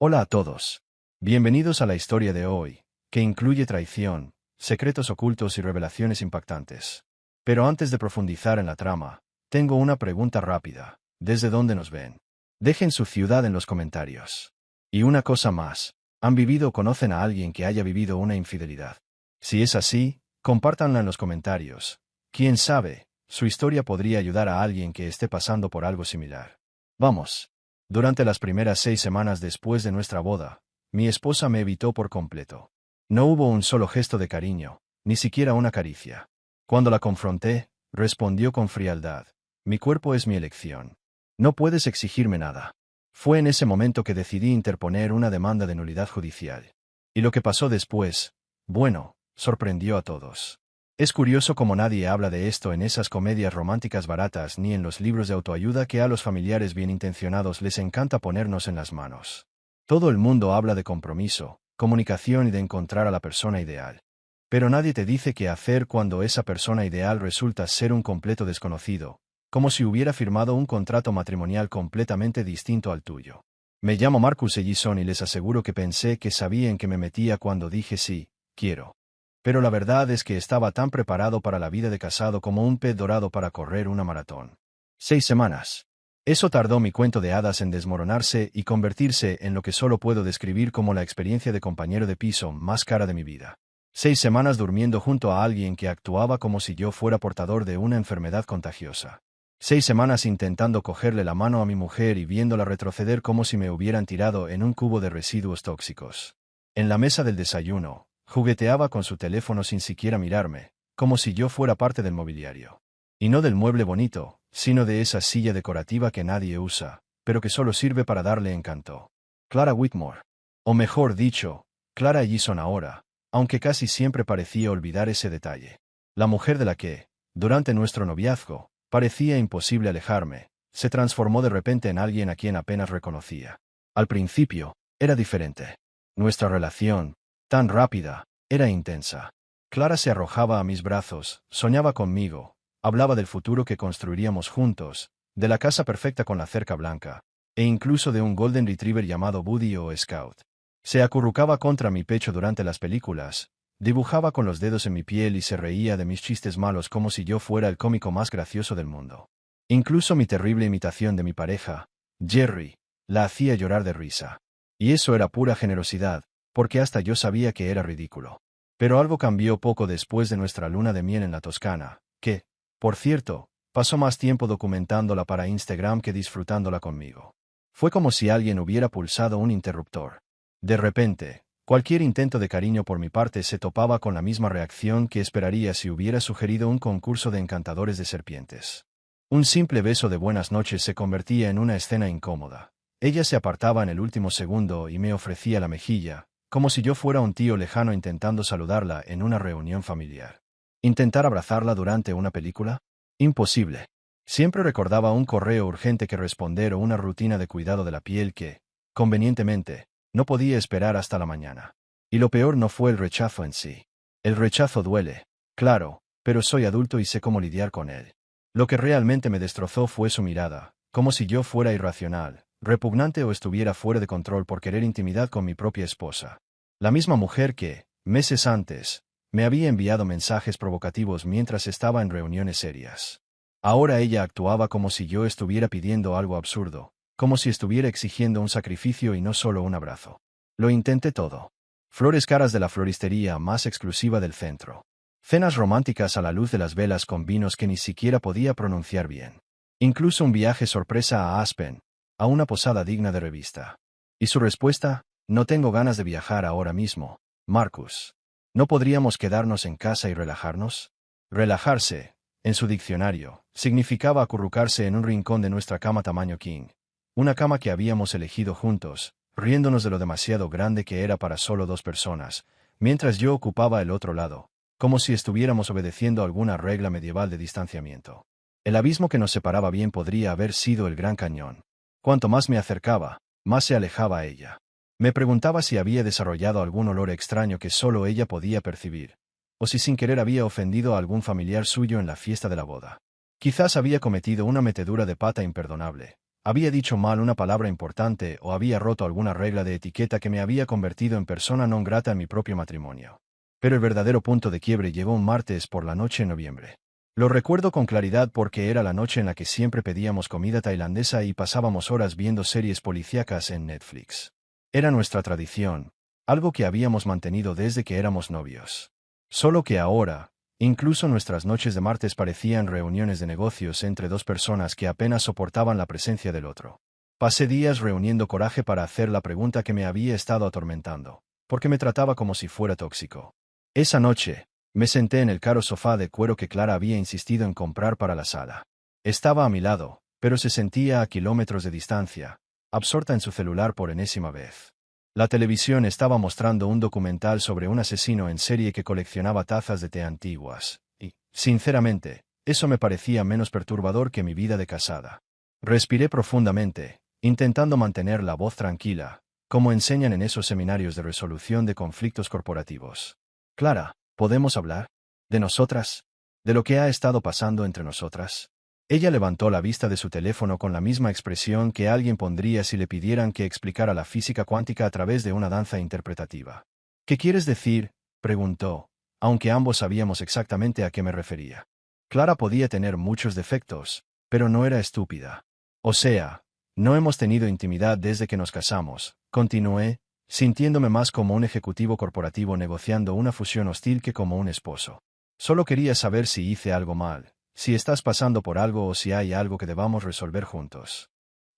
Hola a todos. Bienvenidos a la historia de hoy, que incluye traición, secretos ocultos y revelaciones impactantes. Pero antes de profundizar en la trama, tengo una pregunta rápida. ¿Desde dónde nos ven? Dejen su ciudad en los comentarios. Y una cosa más, ¿han vivido o conocen a alguien que haya vivido una infidelidad? Si es así, compártanla en los comentarios. Quién sabe, su historia podría ayudar a alguien que esté pasando por algo similar. Vamos. Durante las primeras 6 semanas después de nuestra boda, mi esposa me evitó por completo. No hubo un solo gesto de cariño, ni siquiera una caricia. Cuando la confronté, respondió con frialdad: mi cuerpo es mi elección. No puedes exigirme nada. Fue en ese momento que decidí interponer una demanda de nulidad judicial. Y lo que pasó después, bueno, sorprendió a todos. Es curioso cómo nadie habla de esto en esas comedias románticas baratas ni en los libros de autoayuda que a los familiares bien intencionados les encanta ponernos en las manos. Todo el mundo habla de compromiso, comunicación y de encontrar a la persona ideal. Pero nadie te dice qué hacer cuando esa persona ideal resulta ser un completo desconocido, como si hubiera firmado un contrato matrimonial completamente distinto al tuyo. Me llamo Marcus Ellison y les aseguro que pensé que sabía en qué me metía cuando dije sí, quiero. Pero la verdad es que estaba tan preparado para la vida de casado como un pez dorado para correr una maratón. 6 semanas. Eso tardó mi cuento de hadas en desmoronarse y convertirse en lo que solo puedo describir como la experiencia de compañero de piso más cara de mi vida. 6 semanas durmiendo junto a alguien que actuaba como si yo fuera portador de una enfermedad contagiosa. 6 semanas intentando cogerle la mano a mi mujer y viéndola retroceder como si me hubieran tirado en un cubo de residuos tóxicos. En la mesa del desayuno, jugueteaba con su teléfono sin siquiera mirarme, como si yo fuera parte del mobiliario. Y no del mueble bonito, sino de esa silla decorativa que nadie usa, pero que solo sirve para darle encanto. Clara Whitmore. O mejor dicho, Clara Ellison ahora, aunque casi siempre parecía olvidar ese detalle. La mujer de la que, durante nuestro noviazgo, parecía imposible alejarme, se transformó de repente en alguien a quien apenas reconocía. Al principio, era diferente. Nuestra relación, tan rápida, era intensa. Clara se arrojaba a mis brazos, soñaba conmigo, hablaba del futuro que construiríamos juntos, de la casa perfecta con la cerca blanca, e incluso de un Golden Retriever llamado Buddy o Scout. Se acurrucaba contra mi pecho durante las películas, dibujaba con los dedos en mi piel y se reía de mis chistes malos como si yo fuera el cómico más gracioso del mundo. Incluso mi terrible imitación de mi pareja, Jerry, la hacía llorar de risa. Y eso era pura generosidad, porque hasta yo sabía que era ridículo. Pero algo cambió poco después de nuestra luna de miel en la Toscana, que, por cierto, pasó más tiempo documentándola para Instagram que disfrutándola conmigo. Fue como si alguien hubiera pulsado un interruptor. De repente, cualquier intento de cariño por mi parte se topaba con la misma reacción que esperaría si hubiera sugerido un concurso de encantadores de serpientes. Un simple beso de buenas noches se convertía en una escena incómoda. Ella se apartaba en el último segundo y me ofrecía la mejilla, como si yo fuera un tío lejano intentando saludarla en una reunión familiar. ¿Intentar abrazarla durante una película? Imposible. Siempre recordaba un correo urgente que responder o una rutina de cuidado de la piel que, convenientemente, no podía esperar hasta la mañana. Y lo peor no fue el rechazo en sí. El rechazo duele, claro, pero soy adulto y sé cómo lidiar con él. Lo que realmente me destrozó fue su mirada, como si yo fuera irracional, repugnante o estuviera fuera de control por querer intimidad con mi propia esposa. La misma mujer que, meses antes, me había enviado mensajes provocativos mientras estaba en reuniones serias. Ahora ella actuaba como si yo estuviera pidiendo algo absurdo, como si estuviera exigiendo un sacrificio y no solo un abrazo. Lo intenté todo. Flores caras de la floristería más exclusiva del centro. Cenas románticas a la luz de las velas con vinos que ni siquiera podía pronunciar bien. Incluso un viaje sorpresa a Aspen, a una posada digna de revista. Y su respuesta: no tengo ganas de viajar ahora mismo, Marcus. ¿No podríamos quedarnos en casa y relajarnos? Relajarse, en su diccionario, significaba acurrucarse en un rincón de nuestra cama tamaño king. Una cama que habíamos elegido juntos, riéndonos de lo demasiado grande que era para solo 2 personas, mientras yo ocupaba el otro lado, como si estuviéramos obedeciendo alguna regla medieval de distanciamiento. El abismo que nos separaba bien podría haber sido el Gran Cañón. Cuanto más me acercaba, más se alejaba ella. Me preguntaba si había desarrollado algún olor extraño que solo ella podía percibir, o si sin querer había ofendido a algún familiar suyo en la fiesta de la boda. Quizás había cometido una metedura de pata imperdonable, Había dicho mal una palabra importante o había roto alguna regla de etiqueta que me había convertido en persona non grata en mi propio matrimonio. Pero el verdadero punto de quiebre llegó un martes por la noche en noviembre. Lo recuerdo con claridad porque era la noche en la que siempre pedíamos comida tailandesa y pasábamos horas viendo series policíacas en Netflix. Era nuestra tradición, algo que habíamos mantenido desde que éramos novios. Solo que ahora, incluso nuestras noches de martes parecían reuniones de negocios entre dos personas que apenas soportaban la presencia del otro. Pasé días reuniendo coraje para hacer la pregunta que me había estado atormentando, porque me trataba como si fuera tóxico. Esa noche, me senté en el caro sofá de cuero que Clara había insistido en comprar para la sala. Estaba a mi lado, pero se sentía a kilómetros de distancia, absorta en su celular por enésima vez. La televisión estaba mostrando un documental sobre un asesino en serie que coleccionaba tazas de té antiguas, y, sinceramente, eso me parecía menos perturbador que mi vida de casada. Respiré profundamente, intentando mantener la voz tranquila, como enseñan en esos seminarios de resolución de conflictos corporativos. Clara, ¿podemos hablar? ¿De nosotras? ¿De lo que ha estado pasando entre nosotras? Ella levantó la vista de su teléfono con la misma expresión que alguien pondría si le pidieran que explicara la física cuántica a través de una danza interpretativa. ¿Qué quieres decir?, preguntó, aunque ambos sabíamos exactamente a qué me refería. Clara podía tener muchos defectos, pero no era estúpida. O sea, no hemos tenido intimidad desde que nos casamos, continué, sintiéndome más como un ejecutivo corporativo negociando una fusión hostil que como un esposo. Solo quería saber si hice algo mal, si estás pasando por algo o si hay algo que debamos resolver juntos.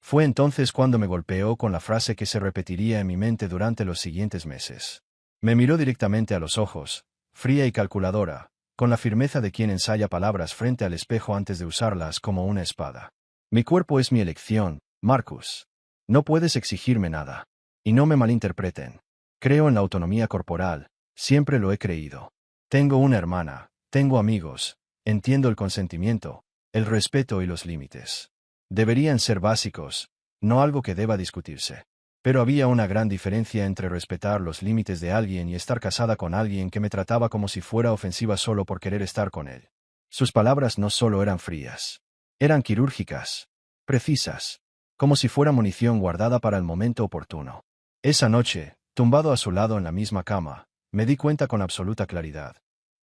Fue entonces cuando me golpeó con la frase que se repetiría en mi mente durante los siguientes meses. Me miró directamente a los ojos, fría y calculadora, con la firmeza de quien ensaya palabras frente al espejo antes de usarlas como una espada. Mi cuerpo es mi elección, Marcus. No puedes exigirme nada. Y no me malinterpreten. Creo en la autonomía corporal, siempre lo he creído. Tengo una hermana, tengo amigos, entiendo el consentimiento, el respeto y los límites. Deberían ser básicos, no algo que deba discutirse. Pero había una gran diferencia entre respetar los límites de alguien y estar casada con alguien que me trataba como si fuera ofensiva solo por querer estar con él. Sus palabras no solo eran frías, eran quirúrgicas, precisas, como si fuera munición guardada para el momento oportuno. Esa noche, tumbado a su lado en la misma cama, me di cuenta con absoluta claridad.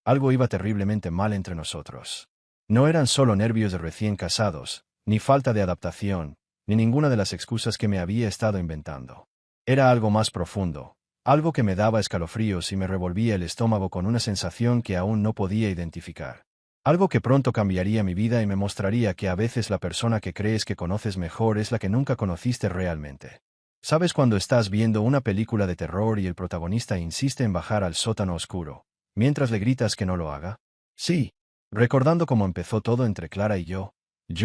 Algo iba terriblemente mal entre nosotros. No eran solo nervios de recién casados, ni falta de adaptación, ni ninguna de las excusas que me había estado inventando. Era algo más profundo, algo que me daba escalofríos y me revolvía el estómago con una sensación que aún no podía identificar. Algo que pronto cambiaría mi vida y me mostraría que a veces la persona que crees que conoces mejor es la que nunca conociste realmente. ¿Sabes cuando estás viendo una película de terror y el protagonista insiste en bajar al sótano oscuro, mientras le gritas que no lo haga? Sí. Recordando cómo empezó todo entre Clara y yo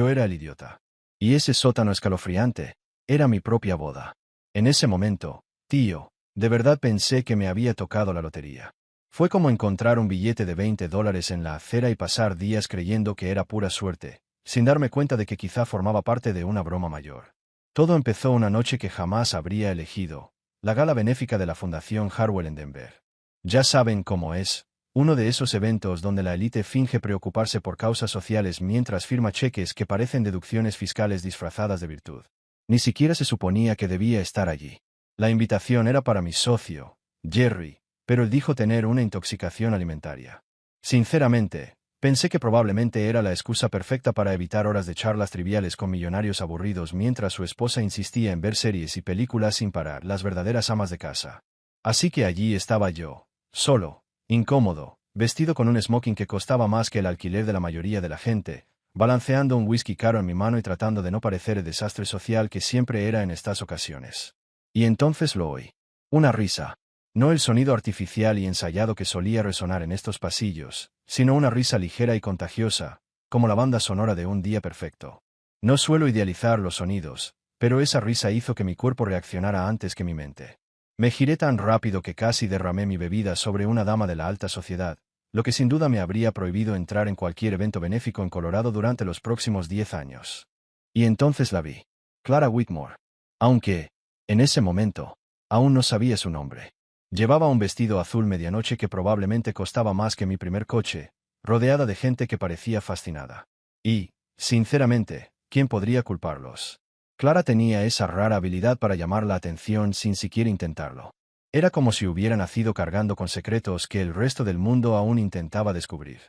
era el idiota. Y ese sótano escalofriante era mi propia boda. En ese momento, tío, de verdad pensé que me había tocado la lotería. Fue como encontrar un billete de $20 en la acera y pasar días creyendo que era pura suerte, sin darme cuenta de que quizá formaba parte de una broma mayor. Todo empezó una noche que jamás habría elegido, la gala benéfica de la Fundación Harwell en Denver. Ya saben cómo es, uno de esos eventos donde la élite finge preocuparse por causas sociales mientras firma cheques que parecen deducciones fiscales disfrazadas de virtud. Ni siquiera se suponía que debía estar allí. La invitación era para mi socio, Jerry, pero él dijo tener una intoxicación alimentaria. Sinceramente, pensé que probablemente era la excusa perfecta para evitar horas de charlas triviales con millonarios aburridos mientras su esposa insistía en ver series y películas sin parar, las verdaderas amas de casa. Así que allí estaba yo, solo, incómodo, vestido con un smoking que costaba más que el alquiler de la mayoría de la gente, balanceando un whisky caro en mi mano y tratando de no parecer el desastre social que siempre era en estas ocasiones. Y entonces lo oí. Una risa. No el sonido artificial y ensayado que solía resonar en estos pasillos, sino una risa ligera y contagiosa, como la banda sonora de un día perfecto. No suelo idealizar los sonidos, pero esa risa hizo que mi cuerpo reaccionara antes que mi mente. Me giré tan rápido que casi derramé mi bebida sobre una dama de la alta sociedad, lo que sin duda me habría prohibido entrar en cualquier evento benéfico en Colorado durante los próximos 10 años. Y entonces la vi. Clara Whitmore. Aunque, en ese momento, aún no sabía su nombre. Llevaba un vestido azul medianoche que probablemente costaba más que mi primer coche, rodeada de gente que parecía fascinada. Y, sinceramente, ¿quién podría culparlos? Clara tenía esa rara habilidad para llamar la atención sin siquiera intentarlo. Era como si hubiera nacido cargando con secretos que el resto del mundo aún intentaba descubrir.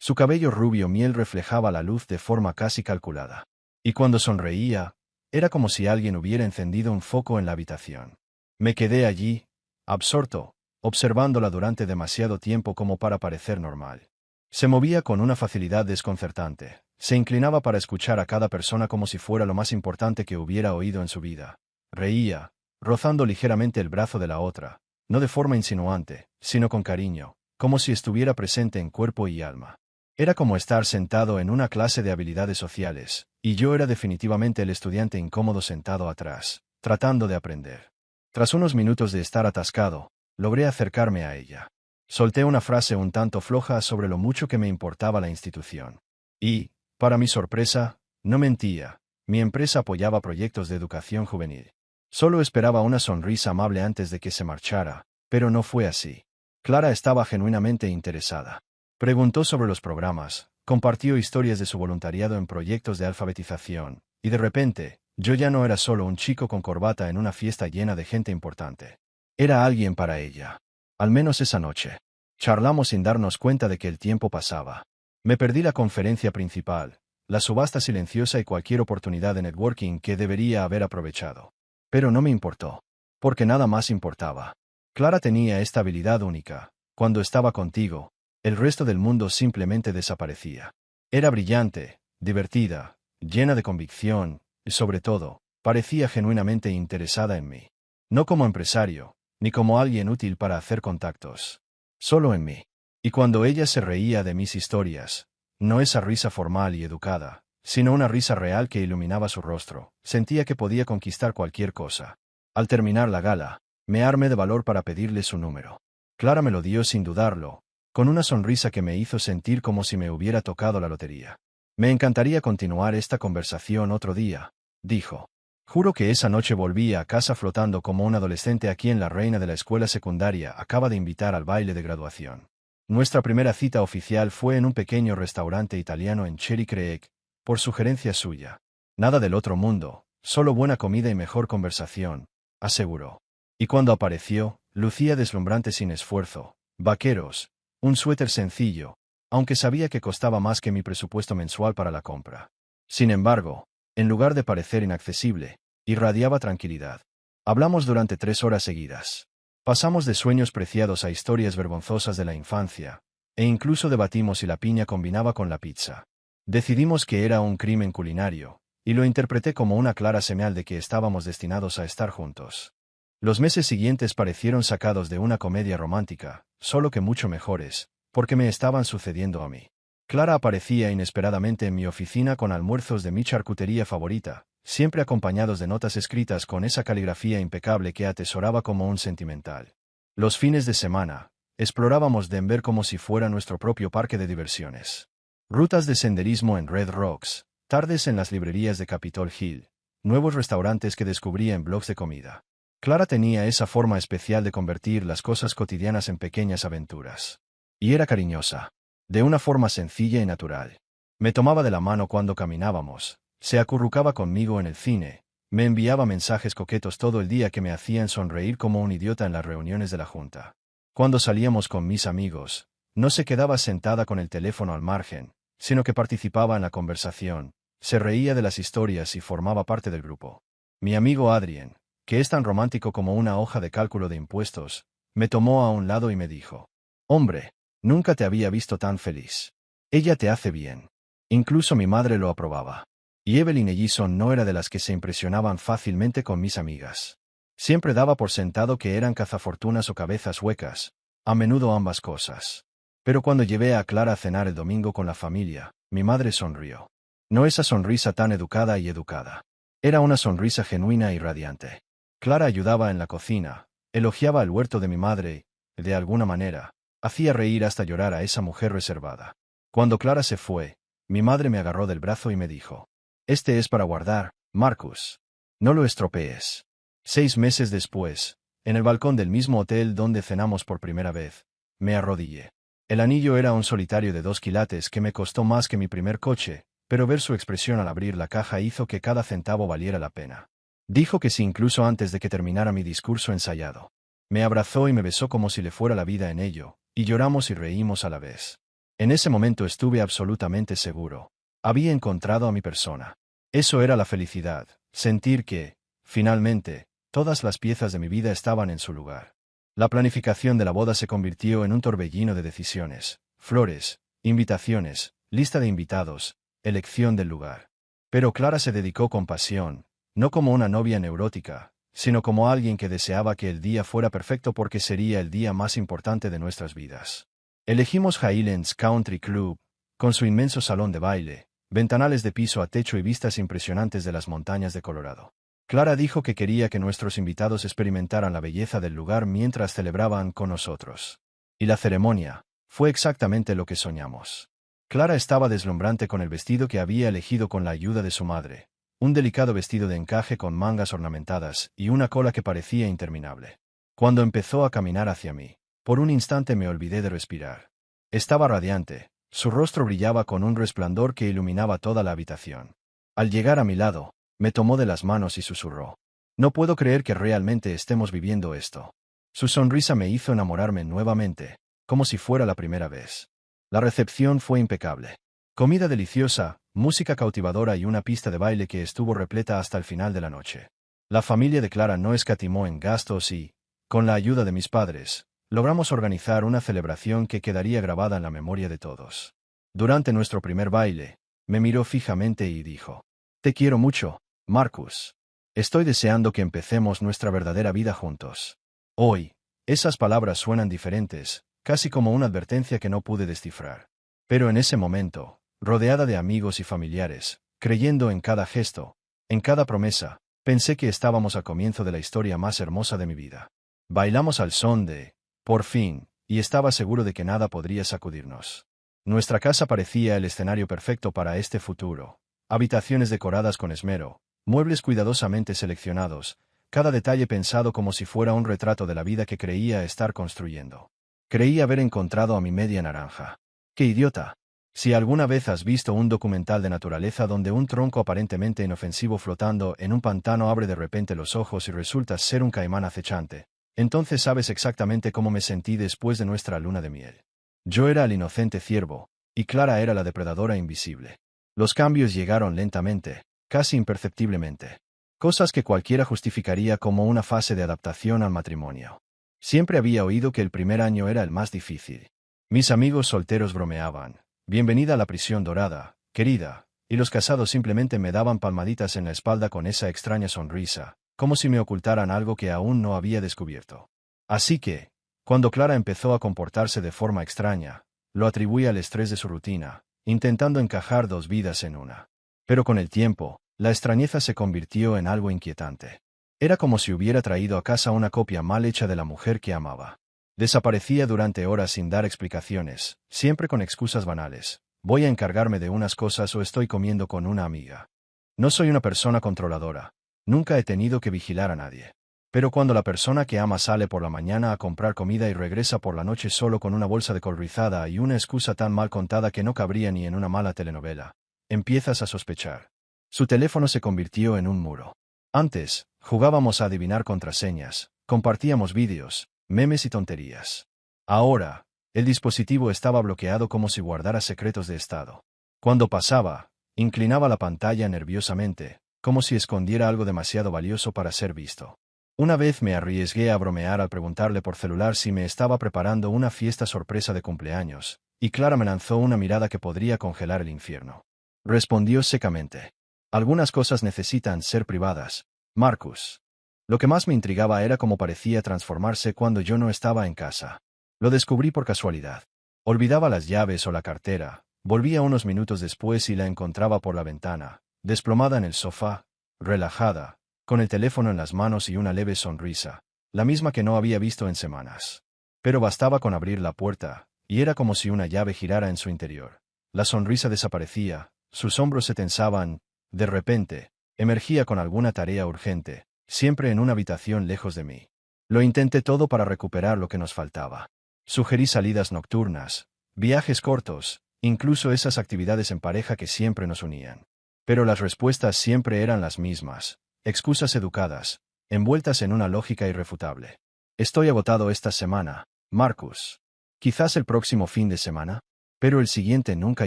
Su cabello rubio miel reflejaba la luz de forma casi calculada. Y cuando sonreía, era como si alguien hubiera encendido un foco en la habitación. Me quedé allí, absorto, observándola durante demasiado tiempo como para parecer normal. Se movía con una facilidad desconcertante. Se inclinaba para escuchar a cada persona como si fuera lo más importante que hubiera oído en su vida. Reía, rozando ligeramente el brazo de la otra, no de forma insinuante, sino con cariño, como si estuviera presente en cuerpo y alma. Era como estar sentado en una clase de habilidades sociales, y yo era definitivamente el estudiante incómodo sentado atrás, tratando de aprender. Tras unos minutos de estar atascado, logré acercarme a ella. Solté una frase un tanto floja sobre lo mucho que me importaba la institución. Y, para mi sorpresa, no mentía. Mi empresa apoyaba proyectos de educación juvenil. Solo esperaba una sonrisa amable antes de que se marchara, pero no fue así. Clara estaba genuinamente interesada. Preguntó sobre los programas, compartió historias de su voluntariado en proyectos de alfabetización, y de repente, yo ya no era solo un chico con corbata en una fiesta llena de gente importante. Era alguien para ella. Al menos esa noche. Charlamos sin darnos cuenta de que el tiempo pasaba. Me perdí la conferencia principal, la subasta silenciosa y cualquier oportunidad de networking que debería haber aprovechado. Pero no me importó. Porque nada más importaba. Clara tenía esta habilidad única. Cuando estaba contigo, el resto del mundo simplemente desaparecía. Era brillante, divertida, llena de convicción, y sobre todo, parecía genuinamente interesada en mí. No como empresario, ni como alguien útil para hacer contactos. Solo en mí. Y cuando ella se reía de mis historias, no esa risa formal y educada, sino una risa real que iluminaba su rostro, sentía que podía conquistar cualquier cosa. Al terminar la gala, me armé de valor para pedirle su número. Clara me lo dio sin dudarlo, con una sonrisa que me hizo sentir como si me hubiera tocado la lotería. Me encantaría continuar esta conversación otro día, dijo. Juro que esa noche volví a casa flotando como un adolescente a quien la reina de la escuela secundaria acaba de invitar al baile de graduación. Nuestra primera cita oficial fue en un pequeño restaurante italiano en Cherry Creek, por sugerencia suya. Nada del otro mundo, solo buena comida y mejor conversación, aseguró. Y cuando apareció, lucía deslumbrante sin esfuerzo, vaqueros, un suéter sencillo, aunque sabía que costaba más que mi presupuesto mensual para la compra. Sin embargo, en lugar de parecer inaccesible, irradiaba tranquilidad. Hablamos durante 3 horas seguidas. Pasamos de sueños preciados a historias vergonzosas de la infancia, e incluso debatimos si la piña combinaba con la pizza. Decidimos que era un crimen culinario, y lo interpreté como una clara señal de que estábamos destinados a estar juntos. Los meses siguientes parecieron sacados de una comedia romántica, solo que mucho mejores, porque me estaban sucediendo a mí. Clara aparecía inesperadamente en mi oficina con almuerzos de mi charcutería favorita, siempre acompañados de notas escritas con esa caligrafía impecable que atesoraba como un sentimental. Los fines de semana, explorábamos Denver como si fuera nuestro propio parque de diversiones. Rutas de senderismo en Red Rocks, tardes en las librerías de Capitol Hill, nuevos restaurantes que descubría en blogs de comida. Clara tenía esa forma especial de convertir las cosas cotidianas en pequeñas aventuras. Y era cariñosa. De una forma sencilla y natural. Me tomaba de la mano cuando caminábamos, se acurrucaba conmigo en el cine, me enviaba mensajes coquetos todo el día que me hacían sonreír como un idiota en las reuniones de la junta. Cuando salíamos con mis amigos, no se quedaba sentada con el teléfono al margen, sino que participaba en la conversación, se reía de las historias y formaba parte del grupo. Mi amigo Adrien, que es tan romántico como una hoja de cálculo de impuestos, me tomó a un lado y me dijo: «Hombre, nunca te había visto tan feliz. Ella te hace bien». Incluso mi madre lo aprobaba. Y Evelyn Ellison no era de las que se impresionaban fácilmente con mis amigas. Siempre daba por sentado que eran cazafortunas o cabezas huecas, a menudo ambas cosas. Pero cuando llevé a Clara a cenar el domingo con la familia, mi madre sonrió. No esa sonrisa tan educada y educada. Era una sonrisa genuina y radiante. Clara ayudaba en la cocina, elogiaba el huerto de mi madre y, de alguna manera, hacía reír hasta llorar a esa mujer reservada. Cuando Clara se fue, mi madre me agarró del brazo y me dijo: «Este es para guardar, Marcus. No lo estropees». 6 meses después, en el balcón del mismo hotel donde cenamos por primera vez, me arrodillé. El anillo era un solitario de 2 quilates que me costó más que mi primer coche, pero ver su expresión al abrir la caja hizo que cada centavo valiera la pena. Dijo que sí incluso antes de que terminara mi discurso ensayado. Me abrazó y me besó como si le fuera la vida en ello, y lloramos y reímos a la vez. En ese momento estuve absolutamente seguro. Había encontrado a mi persona. Eso era la felicidad, sentir que, finalmente, todas las piezas de mi vida estaban en su lugar. La planificación de la boda se convirtió en un torbellino de decisiones, flores, invitaciones, lista de invitados, elección del lugar. Pero Clara se dedicó con pasión, no como una novia neurótica, sino como alguien que deseaba que el día fuera perfecto porque sería el día más importante de nuestras vidas. Elegimos Highlands Country Club, con su inmenso salón de baile, ventanales de piso a techo y vistas impresionantes de las montañas de Colorado. Clara dijo que quería que nuestros invitados experimentaran la belleza del lugar mientras celebraban con nosotros. Y la ceremonia fue exactamente lo que soñamos. Clara estaba deslumbrante con el vestido que había elegido con la ayuda de su madre, un delicado vestido de encaje con mangas ornamentadas y una cola que parecía interminable. Cuando empezó a caminar hacia mí, por un instante me olvidé de respirar. Estaba radiante, su rostro brillaba con un resplandor que iluminaba toda la habitación. Al llegar a mi lado, me tomó de las manos y susurró: «No puedo creer que realmente estemos viviendo esto». Su sonrisa me hizo enamorarme nuevamente, como si fuera la primera vez. La recepción fue impecable. Comida deliciosa, música cautivadora y una pista de baile que estuvo repleta hasta el final de la noche. La familia de Clara no escatimó en gastos y, con la ayuda de mis padres, logramos organizar una celebración que quedaría grabada en la memoria de todos. Durante nuestro primer baile, me miró fijamente y dijo: «Te quiero mucho, Marcus. Estoy deseando que empecemos nuestra verdadera vida juntos». Hoy, esas palabras suenan diferentes, casi como una advertencia que no pude descifrar. Pero en ese momento, rodeada de amigos y familiares, creyendo en cada gesto, en cada promesa, pensé que estábamos al comienzo de la historia más hermosa de mi vida. Bailamos al son de «Por fin», y estaba seguro de que nada podría sacudirnos. Nuestra casa parecía el escenario perfecto para este futuro. Habitaciones decoradas con esmero, muebles cuidadosamente seleccionados, cada detalle pensado como si fuera un retrato de la vida que creía estar construyendo. Creí haber encontrado a mi media naranja. ¡Qué idiota! Si alguna vez has visto un documental de naturaleza donde un tronco aparentemente inofensivo flotando en un pantano abre de repente los ojos y resulta ser un caimán acechante, entonces sabes exactamente cómo me sentí después de nuestra luna de miel. Yo era el inocente ciervo, y Clara era la depredadora invisible. Los cambios llegaron lentamente, casi imperceptiblemente. Cosas que cualquiera justificaría como una fase de adaptación al matrimonio. Siempre había oído que el primer año era el más difícil. Mis amigos solteros bromeaban: «Bienvenida a la prisión dorada, querida», y los casados simplemente me daban palmaditas en la espalda con esa extraña sonrisa, como si me ocultaran algo que aún no había descubierto. Así que, cuando Clara empezó a comportarse de forma extraña, lo atribuí al estrés de su rutina, intentando encajar dos vidas en una. Pero con el tiempo, la extrañeza se convirtió en algo inquietante. Era como si hubiera traído a casa una copia mal hecha de la mujer que amaba. Desaparecía durante horas sin dar explicaciones, siempre con excusas banales: «Voy a encargarme de unas cosas» o «estoy comiendo con una amiga». No soy una persona controladora. Nunca he tenido que vigilar a nadie. Pero cuando la persona que ama sale por la mañana a comprar comida y regresa por la noche solo con una bolsa de col rizada y una excusa tan mal contada que no cabría ni en una mala telenovela, empiezas a sospechar. Su teléfono se convirtió en un muro. Antes, jugábamos a adivinar contraseñas, compartíamos vídeos, memes y tonterías. Ahora, el dispositivo estaba bloqueado como si guardara secretos de estado. Cuando pasaba, inclinaba la pantalla nerviosamente, como si escondiera algo demasiado valioso para ser visto. Una vez me arriesgué a bromear al preguntarle por celular si me estaba preparando una fiesta sorpresa de cumpleaños, y Clara me lanzó una mirada que podría congelar el infierno. Respondió secamente: «Algunas cosas necesitan ser privadas, Marcus». Lo que más me intrigaba era cómo parecía transformarse cuando yo no estaba en casa. Lo descubrí por casualidad. Olvidaba las llaves o la cartera, volvía unos minutos después y la encontraba por la ventana, desplomada en el sofá, relajada, con el teléfono en las manos y una leve sonrisa, la misma que no había visto en semanas. Pero bastaba con abrir la puerta, y era como si una llave girara en su interior. La sonrisa desaparecía, sus hombros se tensaban. De repente, emergía con alguna tarea urgente, siempre en una habitación lejos de mí. Lo intenté todo para recuperar lo que nos faltaba. Sugerí salidas nocturnas, viajes cortos, incluso esas actividades en pareja que siempre nos unían. Pero las respuestas siempre eran las mismas, excusas educadas, envueltas en una lógica irrefutable. Estoy agotado esta semana, Marcus. Quizás el próximo fin de semana, pero el siguiente nunca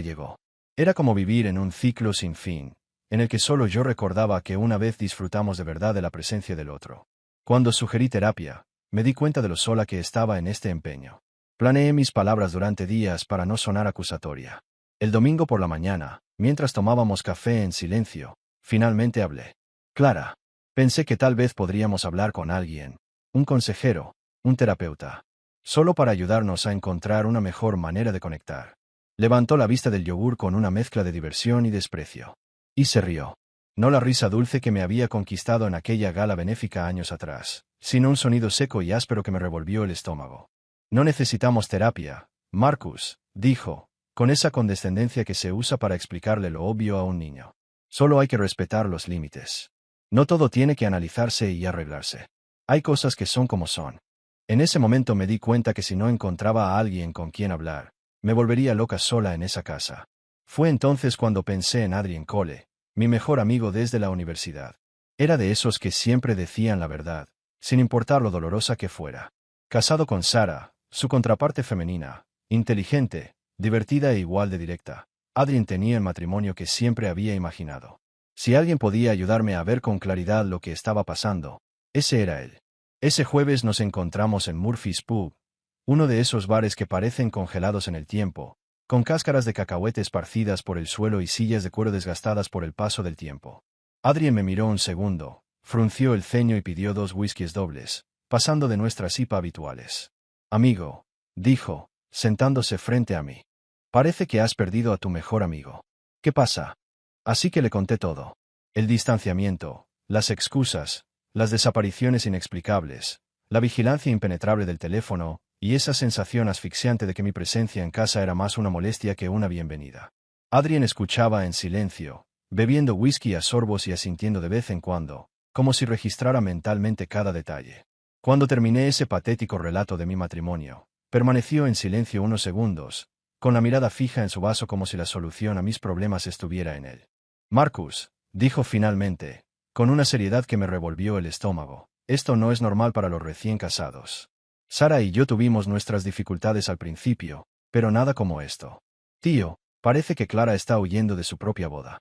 llegó. Era como vivir en un ciclo sin fin, en el que solo yo recordaba que una vez disfrutamos de verdad de la presencia del otro. Cuando sugerí terapia, me di cuenta de lo sola que estaba en este empeño. Planeé mis palabras durante días para no sonar acusatoria. El domingo por la mañana, mientras tomábamos café en silencio, finalmente hablé. Clara, pensé que tal vez podríamos hablar con alguien, un consejero, un terapeuta, solo para ayudarnos a encontrar una mejor manera de conectar. Levantó la vista del yogur con una mezcla de diversión y desprecio. Y se rió. No la risa dulce que me había conquistado en aquella gala benéfica años atrás, sino un sonido seco y áspero que me revolvió el estómago. No necesitamos terapia, Marcus, dijo, con esa condescendencia que se usa para explicarle lo obvio a un niño. Solo hay que respetar los límites. No todo tiene que analizarse y arreglarse. Hay cosas que son como son. En ese momento me di cuenta que si no encontraba a alguien con quien hablar, me volvería loca sola en esa casa. Fue entonces cuando pensé en Adrien Cole, mi mejor amigo desde la universidad. Era de esos que siempre decían la verdad, sin importar lo dolorosa que fuera. Casado con Sara, su contraparte femenina, inteligente, divertida e igual de directa, Adrien tenía el matrimonio que siempre había imaginado. Si alguien podía ayudarme a ver con claridad lo que estaba pasando, ese era él. Ese jueves nos encontramos en Murphy's Pub, uno de esos bares que parecen congelados en el tiempo, con cáscaras de cacahuete esparcidas por el suelo y sillas de cuero desgastadas por el paso del tiempo. Adrien me miró un segundo, frunció el ceño y pidió 2 whiskies dobles, pasando de nuestras IPA habituales. Amigo, dijo, sentándose frente a mí. Parece que has perdido a tu mejor amigo. ¿Qué pasa? Así que le conté todo. El distanciamiento, las excusas, las desapariciones inexplicables, la vigilancia impenetrable del teléfono, y esa sensación asfixiante de que mi presencia en casa era más una molestia que una bienvenida. Adrien escuchaba en silencio, bebiendo whisky a sorbos y asintiendo de vez en cuando, como si registrara mentalmente cada detalle. Cuando terminé ese patético relato de mi matrimonio, permaneció en silencio unos segundos, con la mirada fija en su vaso como si la solución a mis problemas estuviera en él. Marcus, dijo finalmente, con una seriedad que me revolvió el estómago, esto no es normal para los recién casados. Sara y yo tuvimos nuestras dificultades al principio, pero nada como esto. Tío, parece que Clara está huyendo de su propia boda.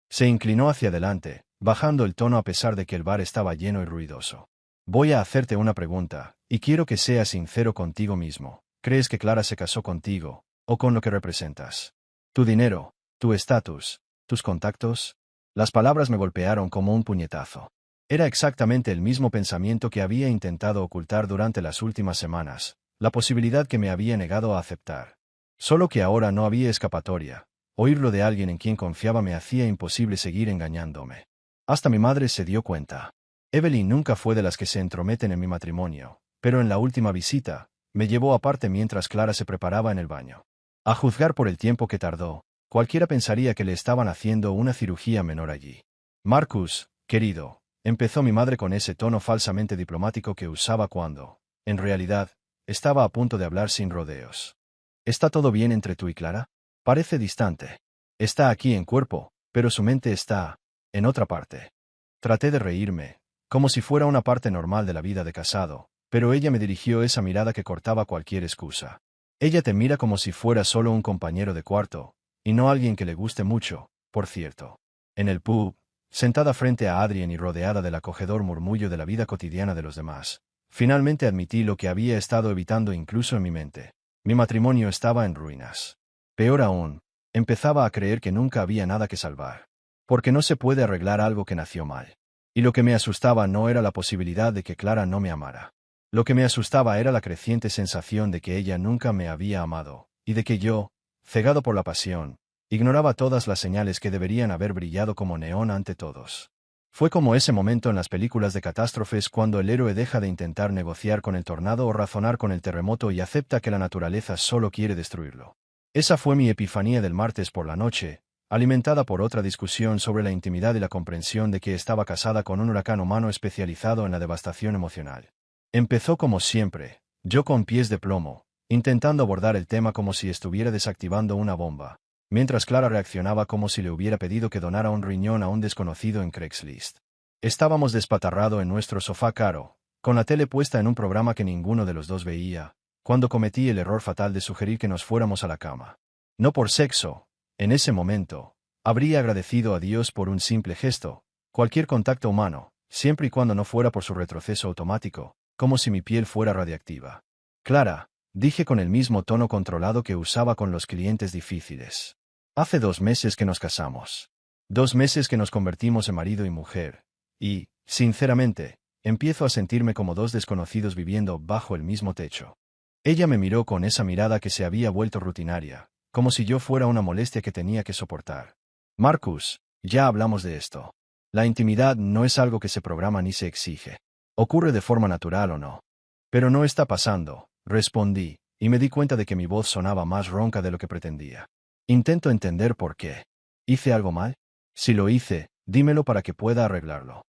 Se inclinó hacia adelante, bajando el tono a pesar de que el bar estaba lleno y ruidoso. Voy a hacerte una pregunta, y quiero que seas sincero contigo mismo. ¿Crees que Clara se casó contigo, o con lo que representas? ¿Tu dinero, tu estatus, tus contactos? Las palabras me golpearon como un puñetazo. Era exactamente el mismo pensamiento que había intentado ocultar durante las últimas semanas, la posibilidad que me había negado a aceptar. Solo que ahora no había escapatoria. Oírlo de alguien en quien confiaba me hacía imposible seguir engañándome. Hasta mi madre se dio cuenta. Evelyn nunca fue de las que se entrometen en mi matrimonio, pero en la última visita, me llevó aparte mientras Clara se preparaba en el baño. A juzgar por el tiempo que tardó, cualquiera pensaría que le estaban haciendo una cirugía menor allí. Marcus, querido, empezó mi madre con ese tono falsamente diplomático que usaba cuando, en realidad, estaba a punto de hablar sin rodeos. ¿Está todo bien entre tú y Clara? Parece distante. Está aquí en cuerpo, pero su mente está en otra parte. Traté de reírme, como si fuera una parte normal de la vida de casado, pero ella me dirigió esa mirada que cortaba cualquier excusa. Ella te mira como si fuera solo un compañero de cuarto, y no alguien que le guste mucho, por cierto. En el pub, sentada frente a Adrien y rodeada del acogedor murmullo de la vida cotidiana de los demás, finalmente admití lo que había estado evitando incluso en mi mente. Mi matrimonio estaba en ruinas. Peor aún, empezaba a creer que nunca había nada que salvar. Porque no se puede arreglar algo que nació mal. Y lo que me asustaba no era la posibilidad de que Clara no me amara. Lo que me asustaba era la creciente sensación de que ella nunca me había amado, y de que yo, cegado por la pasión, ignoraba todas las señales que deberían haber brillado como neón ante todos. Fue como ese momento en las películas de catástrofes cuando el héroe deja de intentar negociar con el tornado o razonar con el terremoto y acepta que la naturaleza solo quiere destruirlo. Esa fue mi epifanía del martes por la noche, alimentada por otra discusión sobre la intimidad y la comprensión de que estaba casada con un huracán humano especializado en la devastación emocional. Empezó como siempre, yo con pies de plomo, intentando abordar el tema como si estuviera desactivando una bomba, mientras Clara reaccionaba como si le hubiera pedido que donara un riñón a un desconocido en Craigslist. Estábamos despatarrado en nuestro sofá caro, con la tele puesta en un programa que ninguno de los dos veía, cuando cometí el error fatal de sugerir que nos fuéramos a la cama. No por sexo, en ese momento, habría agradecido a Dios por un simple gesto, cualquier contacto humano, siempre y cuando no fuera por su retroceso automático, como si mi piel fuera radiactiva. Clara, dije con el mismo tono controlado que usaba con los clientes difíciles. Hace 2 meses que nos casamos. 2 meses que nos convertimos en marido y mujer. Y, sinceramente, empiezo a sentirme como dos desconocidos viviendo bajo el mismo techo. Ella me miró con esa mirada que se había vuelto rutinaria, como si yo fuera una molestia que tenía que soportar. Marcus, ya hablamos de esto. La intimidad no es algo que se programa ni se exige. Ocurre de forma natural o no. Pero no está pasando, respondí, y me di cuenta de que mi voz sonaba más ronca de lo que pretendía. Intento entender por qué. ¿Hice algo mal? Si lo hice, dímelo para que pueda arreglarlo.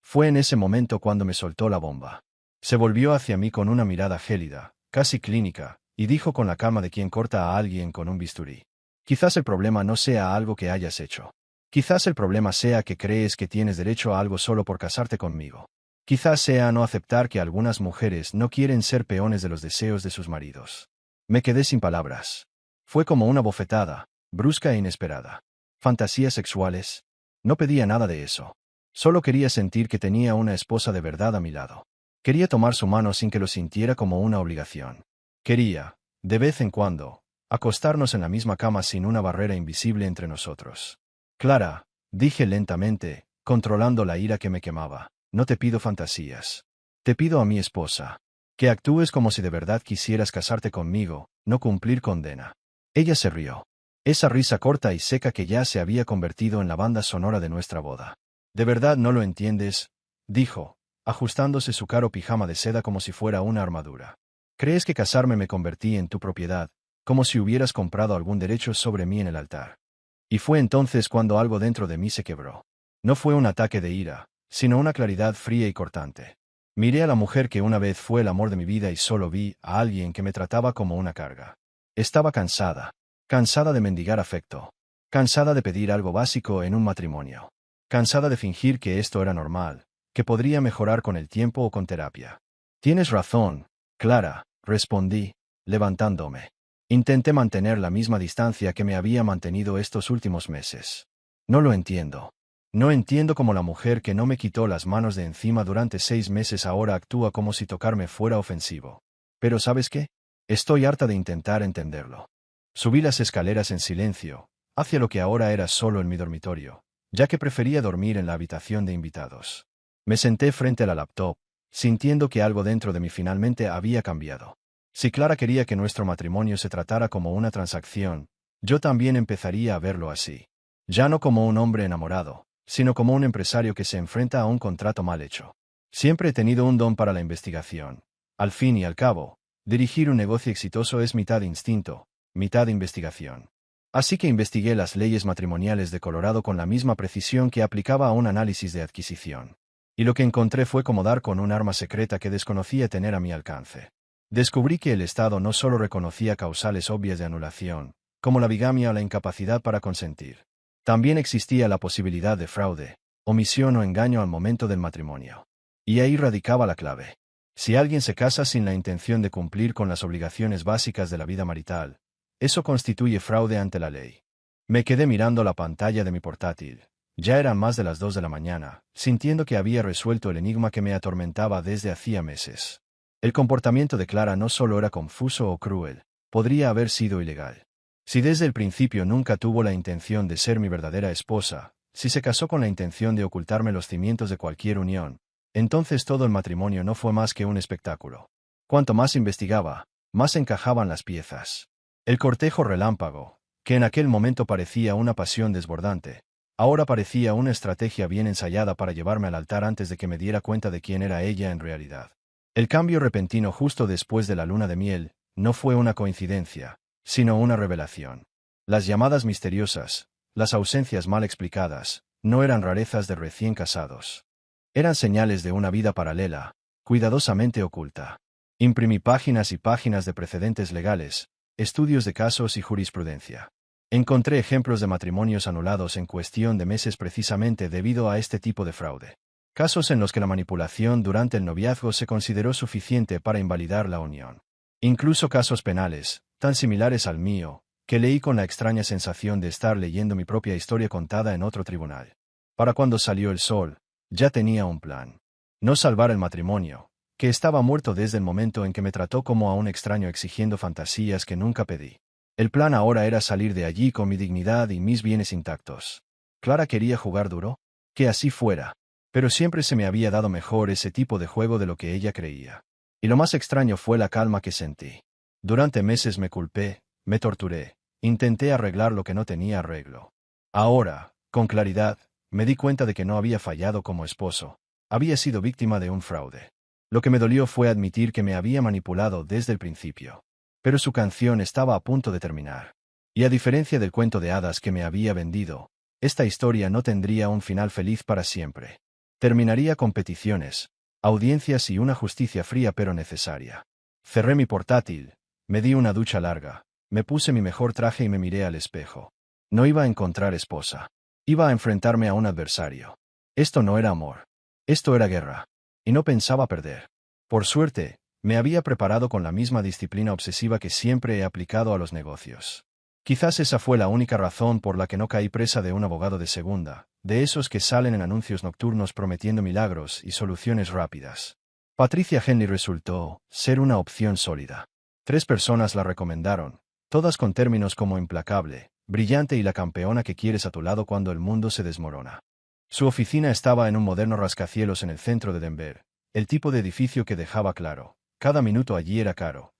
Fue en ese momento cuando me soltó la bomba. Se volvió hacia mí con una mirada gélida, casi clínica, y dijo con la calma de quien corta a alguien con un bisturí. Quizás el problema no sea algo que hayas hecho. Quizás el problema sea que crees que tienes derecho a algo solo por casarte conmigo. Quizás sea no aceptar que algunas mujeres no quieren ser peones de los deseos de sus maridos. Me quedé sin palabras. Fue como una bofetada, brusca e inesperada. ¿Fantasías sexuales? No pedía nada de eso. Solo quería sentir que tenía una esposa de verdad a mi lado. Quería tomar su mano sin que lo sintiera como una obligación. Quería, de vez en cuando, acostarnos en la misma cama sin una barrera invisible entre nosotros. Clara, dije lentamente, controlando la ira que me quemaba, no te pido fantasías. Te pido a mi esposa. Que actúes como si de verdad quisieras casarte conmigo, no cumplir condena. Ella se rió. Esa risa corta y seca que ya se había convertido en la banda sonora de nuestra boda. ¿De verdad no lo entiendes?, dijo, ajustándose su caro pijama de seda como si fuera una armadura. ¿Crees que casarme me convertí en tu propiedad, como si hubieras comprado algún derecho sobre mí en el altar? Y fue entonces cuando algo dentro de mí se quebró. No fue un ataque de ira, sino una claridad fría y cortante. Miré a la mujer que una vez fue el amor de mi vida y solo vi a alguien que me trataba como una carga. Estaba cansada. Cansada de mendigar afecto. Cansada de pedir algo básico en un matrimonio. Cansada de fingir que esto era normal, que podría mejorar con el tiempo o con terapia. Tienes razón, Clara, respondí, levantándome. Intenté mantener la misma distancia que me había mantenido estos últimos meses. No lo entiendo. No entiendo cómo la mujer que no me quitó las manos de encima durante 6 meses ahora actúa como si tocarme fuera ofensivo. Pero ¿sabes qué? Estoy harta de intentar entenderlo. Subí las escaleras en silencio, hacia lo que ahora era solo en mi dormitorio, ya que prefería dormir en la habitación de invitados. Me senté frente a la laptop, sintiendo que algo dentro de mí finalmente había cambiado. Si Clara quería que nuestro matrimonio se tratara como una transacción, yo también empezaría a verlo así. Ya no como un hombre enamorado, sino como un empresario que se enfrenta a un contrato mal hecho. Siempre he tenido un don para la investigación. Al fin y al cabo, dirigir un negocio exitoso es mitad instinto, mitad investigación. Así que investigué las leyes matrimoniales de Colorado con la misma precisión que aplicaba a un análisis de adquisición. Y lo que encontré fue como dar con un arma secreta que desconocía tener a mi alcance. Descubrí que el Estado no solo reconocía causales obvias de anulación, como la bigamia o la incapacidad para consentir. También existía la posibilidad de fraude, omisión o engaño al momento del matrimonio. Y ahí radicaba la clave. Si alguien se casa sin la intención de cumplir con las obligaciones básicas de la vida marital, eso constituye fraude ante la ley. Me quedé mirando la pantalla de mi portátil. Ya eran más de las 2 de la mañana, sintiendo que había resuelto el enigma que me atormentaba desde hacía meses. El comportamiento de Clara no solo era confuso o cruel, podría haber sido ilegal. Si desde el principio nunca tuvo la intención de ser mi verdadera esposa, si se casó con la intención de ocultarme los cimientos de cualquier unión, entonces todo el matrimonio no fue más que un espectáculo. Cuanto más investigaba, más encajaban las piezas. El cortejo relámpago, que en aquel momento parecía una pasión desbordante, ahora parecía una estrategia bien ensayada para llevarme al altar antes de que me diera cuenta de quién era ella en realidad. El cambio repentino justo después de la luna de miel no fue una coincidencia, sino una revelación. Las llamadas misteriosas, las ausencias mal explicadas, no eran rarezas de recién casados. Eran señales de una vida paralela, cuidadosamente oculta. Imprimí páginas y páginas de precedentes legales, estudios de casos y jurisprudencia. Encontré ejemplos de matrimonios anulados en cuestión de meses precisamente debido a este tipo de fraude. Casos en los que la manipulación durante el noviazgo se consideró suficiente para invalidar la unión. Incluso casos penales, tan similares al mío, que leí con la extraña sensación de estar leyendo mi propia historia contada en otro tribunal. Para cuando salió el sol, ya tenía un plan. No salvar el matrimonio, que estaba muerto desde el momento en que me trató como a un extraño exigiendo fantasías que nunca pedí. El plan ahora era salir de allí con mi dignidad y mis bienes intactos. ¿Clara quería jugar duro? Que así fuera. Pero siempre se me había dado mejor ese tipo de juego de lo que ella creía. Y lo más extraño fue la calma que sentí. Durante meses me culpé, me torturé, intenté arreglar lo que no tenía arreglo. Ahora, con claridad, me di cuenta de que no había fallado como esposo. Había sido víctima de un fraude. Lo que me dolió fue admitir que me había manipulado desde el principio. Pero su canción estaba a punto de terminar. Y a diferencia del cuento de hadas que me había vendido, esta historia no tendría un final feliz para siempre. Terminaría con peticiones, audiencias y una justicia fría pero necesaria. Cerré mi portátil, me di una ducha larga, me puse mi mejor traje y me miré al espejo. No iba a encontrar esposa. Iba a enfrentarme a un adversario. Esto no era amor. Esto era guerra. Y no pensaba perder. Por suerte, me había preparado con la misma disciplina obsesiva que siempre he aplicado a los negocios. Quizás esa fue la única razón por la que no caí presa de un abogado de segunda, de esos que salen en anuncios nocturnos prometiendo milagros y soluciones rápidas. Patricia Henley resultó ser una opción sólida. 3 personas la recomendaron, todas con términos como implacable, brillante y la campeona que quieres a tu lado cuando el mundo se desmorona. Su oficina estaba en un moderno rascacielos en el centro de Denver, el tipo de edificio que dejaba claro, cada minuto allí era caro.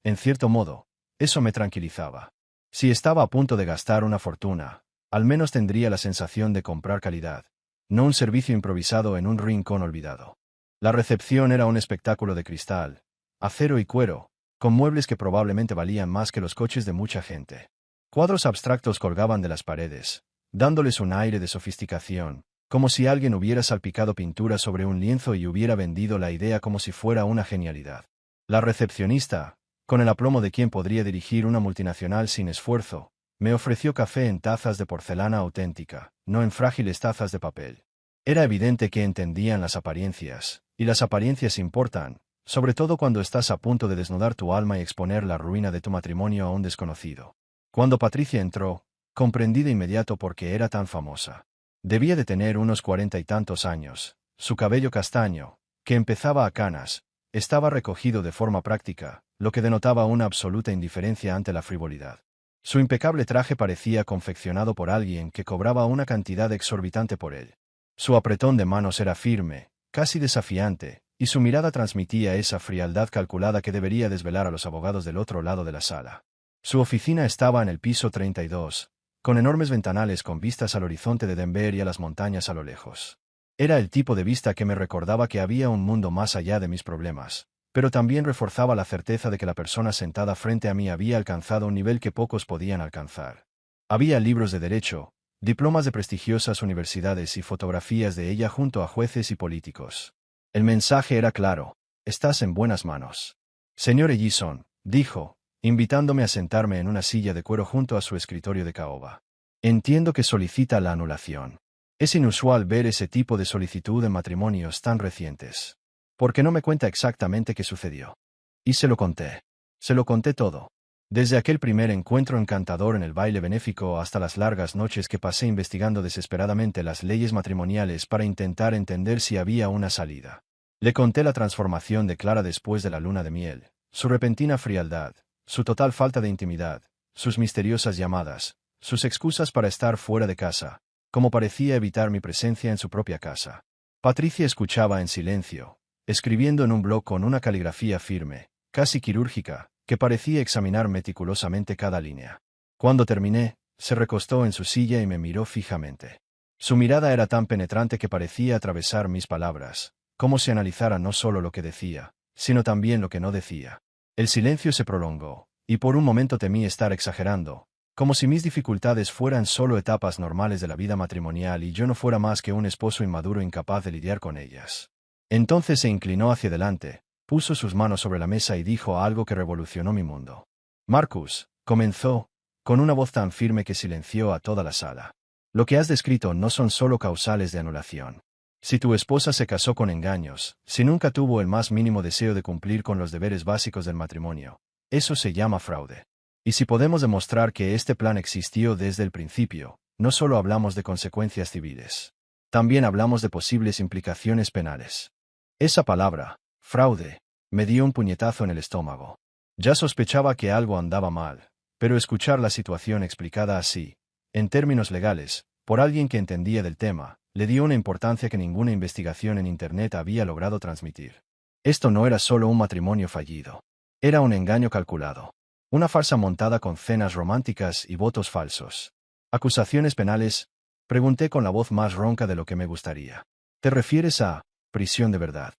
En cierto modo, eso me tranquilizaba. Si estaba a punto de gastar una fortuna, al menos tendría la sensación de comprar calidad, no un servicio improvisado en un rincón olvidado. La recepción era un espectáculo de cristal, acero y cuero, con muebles que probablemente valían más que los coches de mucha gente. Cuadros abstractos colgaban de las paredes, dándoles un aire de sofisticación, como si alguien hubiera salpicado pintura sobre un lienzo y hubiera vendido la idea como si fuera una genialidad. La recepcionista, con el aplomo de quien podría dirigir una multinacional sin esfuerzo, me ofreció café en tazas de porcelana auténtica, no en frágiles tazas de papel. Era evidente que entendían las apariencias, y las apariencias importan, sobre todo cuando estás a punto de desnudar tu alma y exponer la ruina de tu matrimonio a un desconocido. Cuando Patricia entró, comprendí de inmediato por qué era tan famosa. Debía de tener unos 40 y tantos años, su cabello castaño, que empezaba a canas, estaba recogido de forma práctica, lo que denotaba una absoluta indiferencia ante la frivolidad. Su impecable traje parecía confeccionado por alguien que cobraba una cantidad exorbitante por él. Su apretón de manos era firme, casi desafiante, y su mirada transmitía esa frialdad calculada que debería desvelar a los abogados del otro lado de la sala. Su oficina estaba en el piso 32, con enormes ventanales con vistas al horizonte de Denver y a las montañas a lo lejos. Era el tipo de vista que me recordaba que había un mundo más allá de mis problemas, pero también reforzaba la certeza de que la persona sentada frente a mí había alcanzado un nivel que pocos podían alcanzar. Había libros de derecho, diplomas de prestigiosas universidades y fotografías de ella junto a jueces y políticos. El mensaje era claro: estás en buenas manos. Señor Ellison, dijo, invitándome a sentarme en una silla de cuero junto a su escritorio de caoba. Entiendo que solicita la anulación. Es inusual ver ese tipo de solicitud en matrimonios tan recientes. ¿Por qué no me cuenta exactamente qué sucedió? Y se lo conté. Se lo conté todo. Desde aquel primer encuentro encantador en el baile benéfico hasta las largas noches que pasé investigando desesperadamente las leyes matrimoniales para intentar entender si había una salida. Le conté la transformación de Clara después de la luna de miel, su repentina frialdad, su total falta de intimidad, sus misteriosas llamadas, sus excusas para estar fuera de casa, como parecía evitar mi presencia en su propia casa. Patricia escuchaba en silencio, escribiendo en un blog con una caligrafía firme, casi quirúrgica, que parecía examinar meticulosamente cada línea. Cuando terminé, se recostó en su silla y me miró fijamente. Su mirada era tan penetrante que parecía atravesar mis palabras, como si analizara no solo lo que decía, sino también lo que no decía. El silencio se prolongó, y por un momento temí estar exagerando, como si mis dificultades fueran solo etapas normales de la vida matrimonial y yo no fuera más que un esposo inmaduro incapaz de lidiar con ellas. Entonces se inclinó hacia adelante, puso sus manos sobre la mesa y dijo algo que revolucionó mi mundo. Marcus, comenzó, con una voz tan firme que silenció a toda la sala. Lo que has descrito no son solo causales de anulación. Si tu esposa se casó con engaños, si nunca tuvo el más mínimo deseo de cumplir con los deberes básicos del matrimonio, eso se llama fraude. Y si podemos demostrar que este plan existió desde el principio, no solo hablamos de consecuencias civiles. También hablamos de posibles implicaciones penales. Esa palabra, fraude, me dio un puñetazo en el estómago. Ya sospechaba que algo andaba mal, pero escuchar la situación explicada así, en términos legales, por alguien que entendía del tema, le dio una importancia que ninguna investigación en Internet había logrado transmitir. Esto no era solo un matrimonio fallido. Era un engaño calculado. Una farsa montada con cenas románticas y votos falsos. ¿Acusaciones penales? Pregunté con la voz más ronca de lo que me gustaría. ¿Te refieres a prisión de verdad?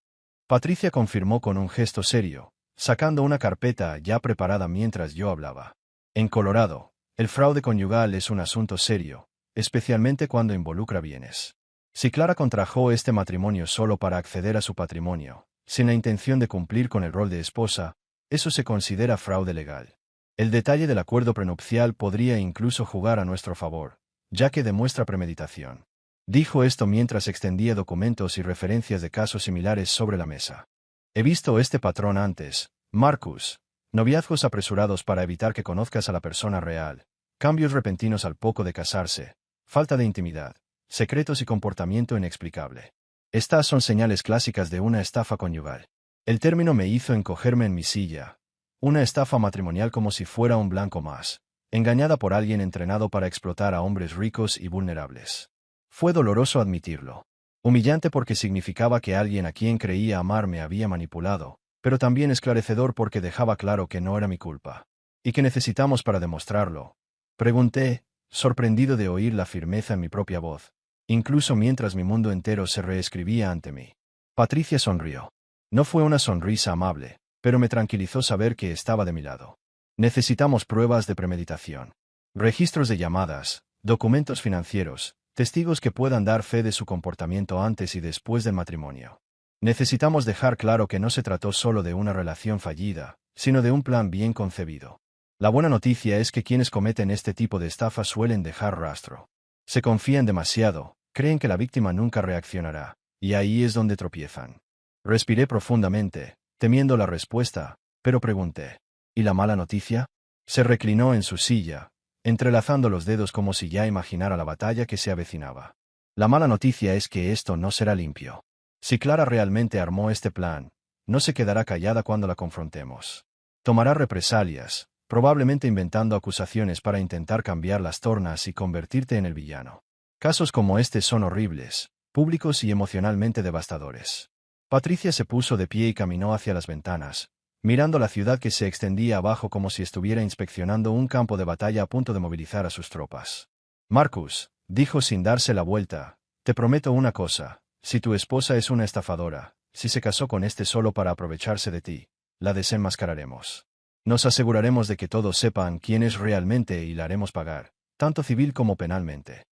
Patricia confirmó con un gesto serio, sacando una carpeta ya preparada mientras yo hablaba. En Colorado, el fraude conyugal es un asunto serio, especialmente cuando involucra bienes. Si Clara contrajo este matrimonio solo para acceder a su patrimonio, sin la intención de cumplir con el rol de esposa, eso se considera fraude legal. El detalle del acuerdo prenupcial podría incluso jugar a nuestro favor, ya que demuestra premeditación. Dijo esto mientras extendía documentos y referencias de casos similares sobre la mesa. He visto este patrón antes, Marcus. Noviazgos apresurados para evitar que conozcas a la persona real, cambios repentinos al poco de casarse, falta de intimidad, secretos y comportamiento inexplicable. Estas son señales clásicas de una estafa conyugal. El término me hizo encogerme en mi silla. Una estafa matrimonial como si fuera un blanco más, engañada por alguien entrenado para explotar a hombres ricos y vulnerables. Fue doloroso admitirlo. Humillante porque significaba que alguien a quien creía amar me había manipulado, pero también esclarecedor porque dejaba claro que no era mi culpa. ¿Y qué necesitamos para demostrarlo? Pregunté, sorprendido de oír la firmeza en mi propia voz, incluso mientras mi mundo entero se reescribía ante mí. Patricia sonrió. No fue una sonrisa amable, pero me tranquilizó saber que estaba de mi lado. Necesitamos pruebas de premeditación. Registros de llamadas, documentos financieros, testigos que puedan dar fe de su comportamiento antes y después del matrimonio. Necesitamos dejar claro que no se trató solo de una relación fallida, sino de un plan bien concebido. La buena noticia es que quienes cometen este tipo de estafas suelen dejar rastro. Se confían demasiado, creen que la víctima nunca reaccionará, y ahí es donde tropiezan. Respiré profundamente, temiendo la respuesta, pero pregunté, ¿y la mala noticia? Se reclinó en su silla, entrelazando los dedos como si ya imaginara la batalla que se avecinaba. La mala noticia es que esto no será limpio. Si Clara realmente armó este plan, no se quedará callada cuando la confrontemos. Tomará represalias, probablemente inventando acusaciones para intentar cambiar las tornas y convertirte en el villano. Casos como este son horribles, públicos y emocionalmente devastadores. Patricia se puso de pie y caminó hacia las ventanas, mirando la ciudad que se extendía abajo como si estuviera inspeccionando un campo de batalla a punto de movilizar a sus tropas. Marcus, dijo sin darse la vuelta, te prometo una cosa, si tu esposa es una estafadora, si se casó con este solo para aprovecharse de ti, la desenmascararemos. Nos aseguraremos de que todos sepan quién es realmente y la haremos pagar, tanto civil como penalmente.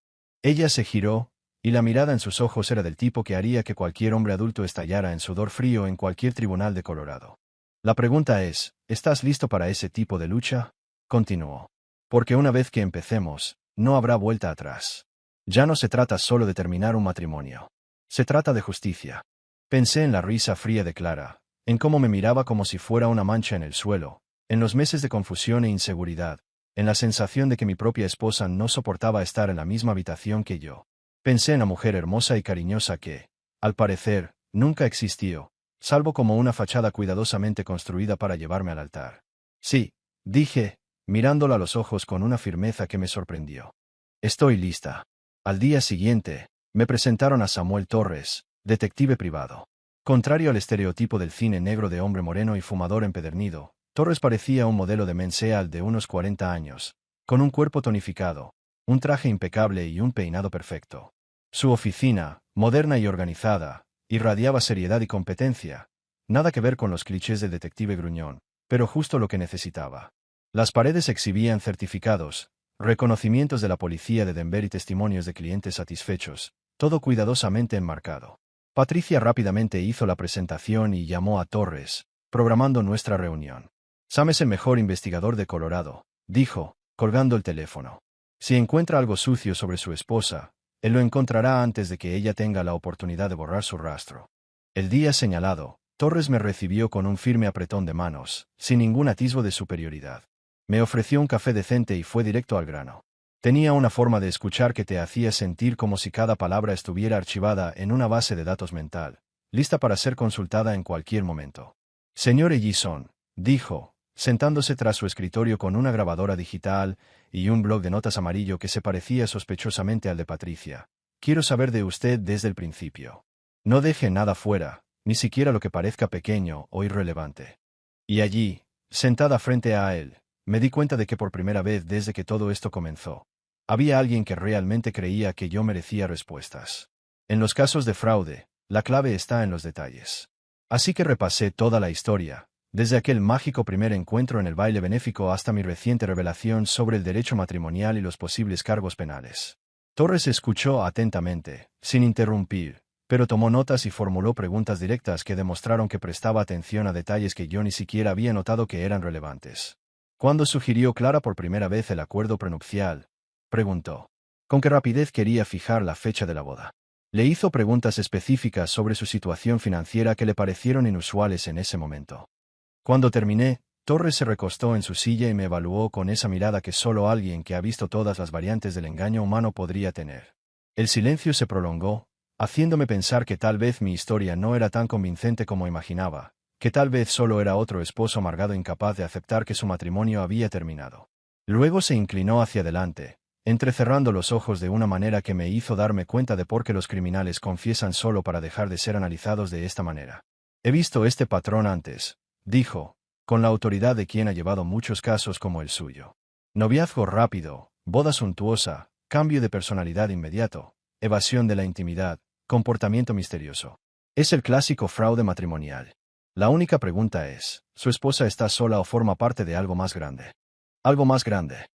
Ella se giró, y la mirada en sus ojos era del tipo que haría que cualquier hombre adulto estallara en sudor frío en cualquier tribunal de Colorado. La pregunta es, ¿estás listo para ese tipo de lucha? Continuó. Porque una vez que empecemos, no habrá vuelta atrás. Ya no se trata solo de terminar un matrimonio. Se trata de justicia. Pensé en la risa fría de Clara, en cómo me miraba como si fuera una mancha en el suelo, en los meses de confusión e inseguridad, en la sensación de que mi propia esposa no soportaba estar en la misma habitación que yo. Pensé en la mujer hermosa y cariñosa que, al parecer, nunca existió, salvo como una fachada cuidadosamente construida para llevarme al altar. Sí, dije, mirándola a los ojos con una firmeza que me sorprendió. Estoy lista. Al día siguiente, me presentaron a Samuel Torres, detective privado. Contrario al estereotipo del cine negro de hombre moreno y fumador empedernido, Torres parecía un modelo de menseal de unos 40 años, con un cuerpo tonificado, un traje impecable y un peinado perfecto. Su oficina, moderna y organizada, irradiaba seriedad y competencia, nada que ver con los clichés del detective gruñón, pero justo lo que necesitaba. Las paredes exhibían certificados, reconocimientos de la policía de Denver y testimonios de clientes satisfechos, todo cuidadosamente enmarcado. Patricia rápidamente hizo la presentación y llamó a Torres, programando nuestra reunión. Sam es el mejor investigador de Colorado, dijo, colgando el teléfono. Si encuentra algo sucio sobre su esposa, él lo encontrará antes de que ella tenga la oportunidad de borrar su rastro. El día señalado, Torres me recibió con un firme apretón de manos, sin ningún atisbo de superioridad. Me ofreció un café decente y fue directo al grano. Tenía una forma de escuchar que te hacía sentir como si cada palabra estuviera archivada en una base de datos mental, lista para ser consultada en cualquier momento. Señor Ellison, dijo, sentándose tras su escritorio con una grabadora digital y un bloc de notas amarillo que se parecía sospechosamente al de Patricia. Quiero saber de usted desde el principio. No deje nada fuera, ni siquiera lo que parezca pequeño o irrelevante. Y allí, sentada frente a él, me di cuenta de que por primera vez desde que todo esto comenzó, había alguien que realmente creía que yo merecía respuestas. En los casos de fraude, la clave está en los detalles. Así que repasé toda la historia, desde aquel mágico primer encuentro en el baile benéfico hasta mi reciente revelación sobre el derecho matrimonial y los posibles cargos penales. Torres escuchó atentamente, sin interrumpir, pero tomó notas y formuló preguntas directas que demostraron que prestaba atención a detalles que yo ni siquiera había notado que eran relevantes. ¿Cuándo sugirió Clara por primera vez el acuerdo prenupcial?, preguntó. ¿Con qué rapidez quería fijar la fecha de la boda? Le hizo preguntas específicas sobre su situación financiera que le parecieron inusuales en ese momento. Cuando terminé, Torres se recostó en su silla y me evaluó con esa mirada que solo alguien que ha visto todas las variantes del engaño humano podría tener. El silencio se prolongó, haciéndome pensar que tal vez mi historia no era tan convincente como imaginaba, que tal vez solo era otro esposo amargado incapaz de aceptar que su matrimonio había terminado. Luego se inclinó hacia adelante, entrecerrando los ojos de una manera que me hizo darme cuenta de por qué los criminales confiesan solo para dejar de ser analizados de esta manera. He visto este patrón antes, dijo, con la autoridad de quien ha llevado muchos casos como el suyo. Noviazgo rápido, boda suntuosa, cambio de personalidad inmediato, evasión de la intimidad, comportamiento misterioso. Es el clásico fraude matrimonial. La única pregunta es, ¿su esposa está sola o forma parte de algo más grande? Algo más grande.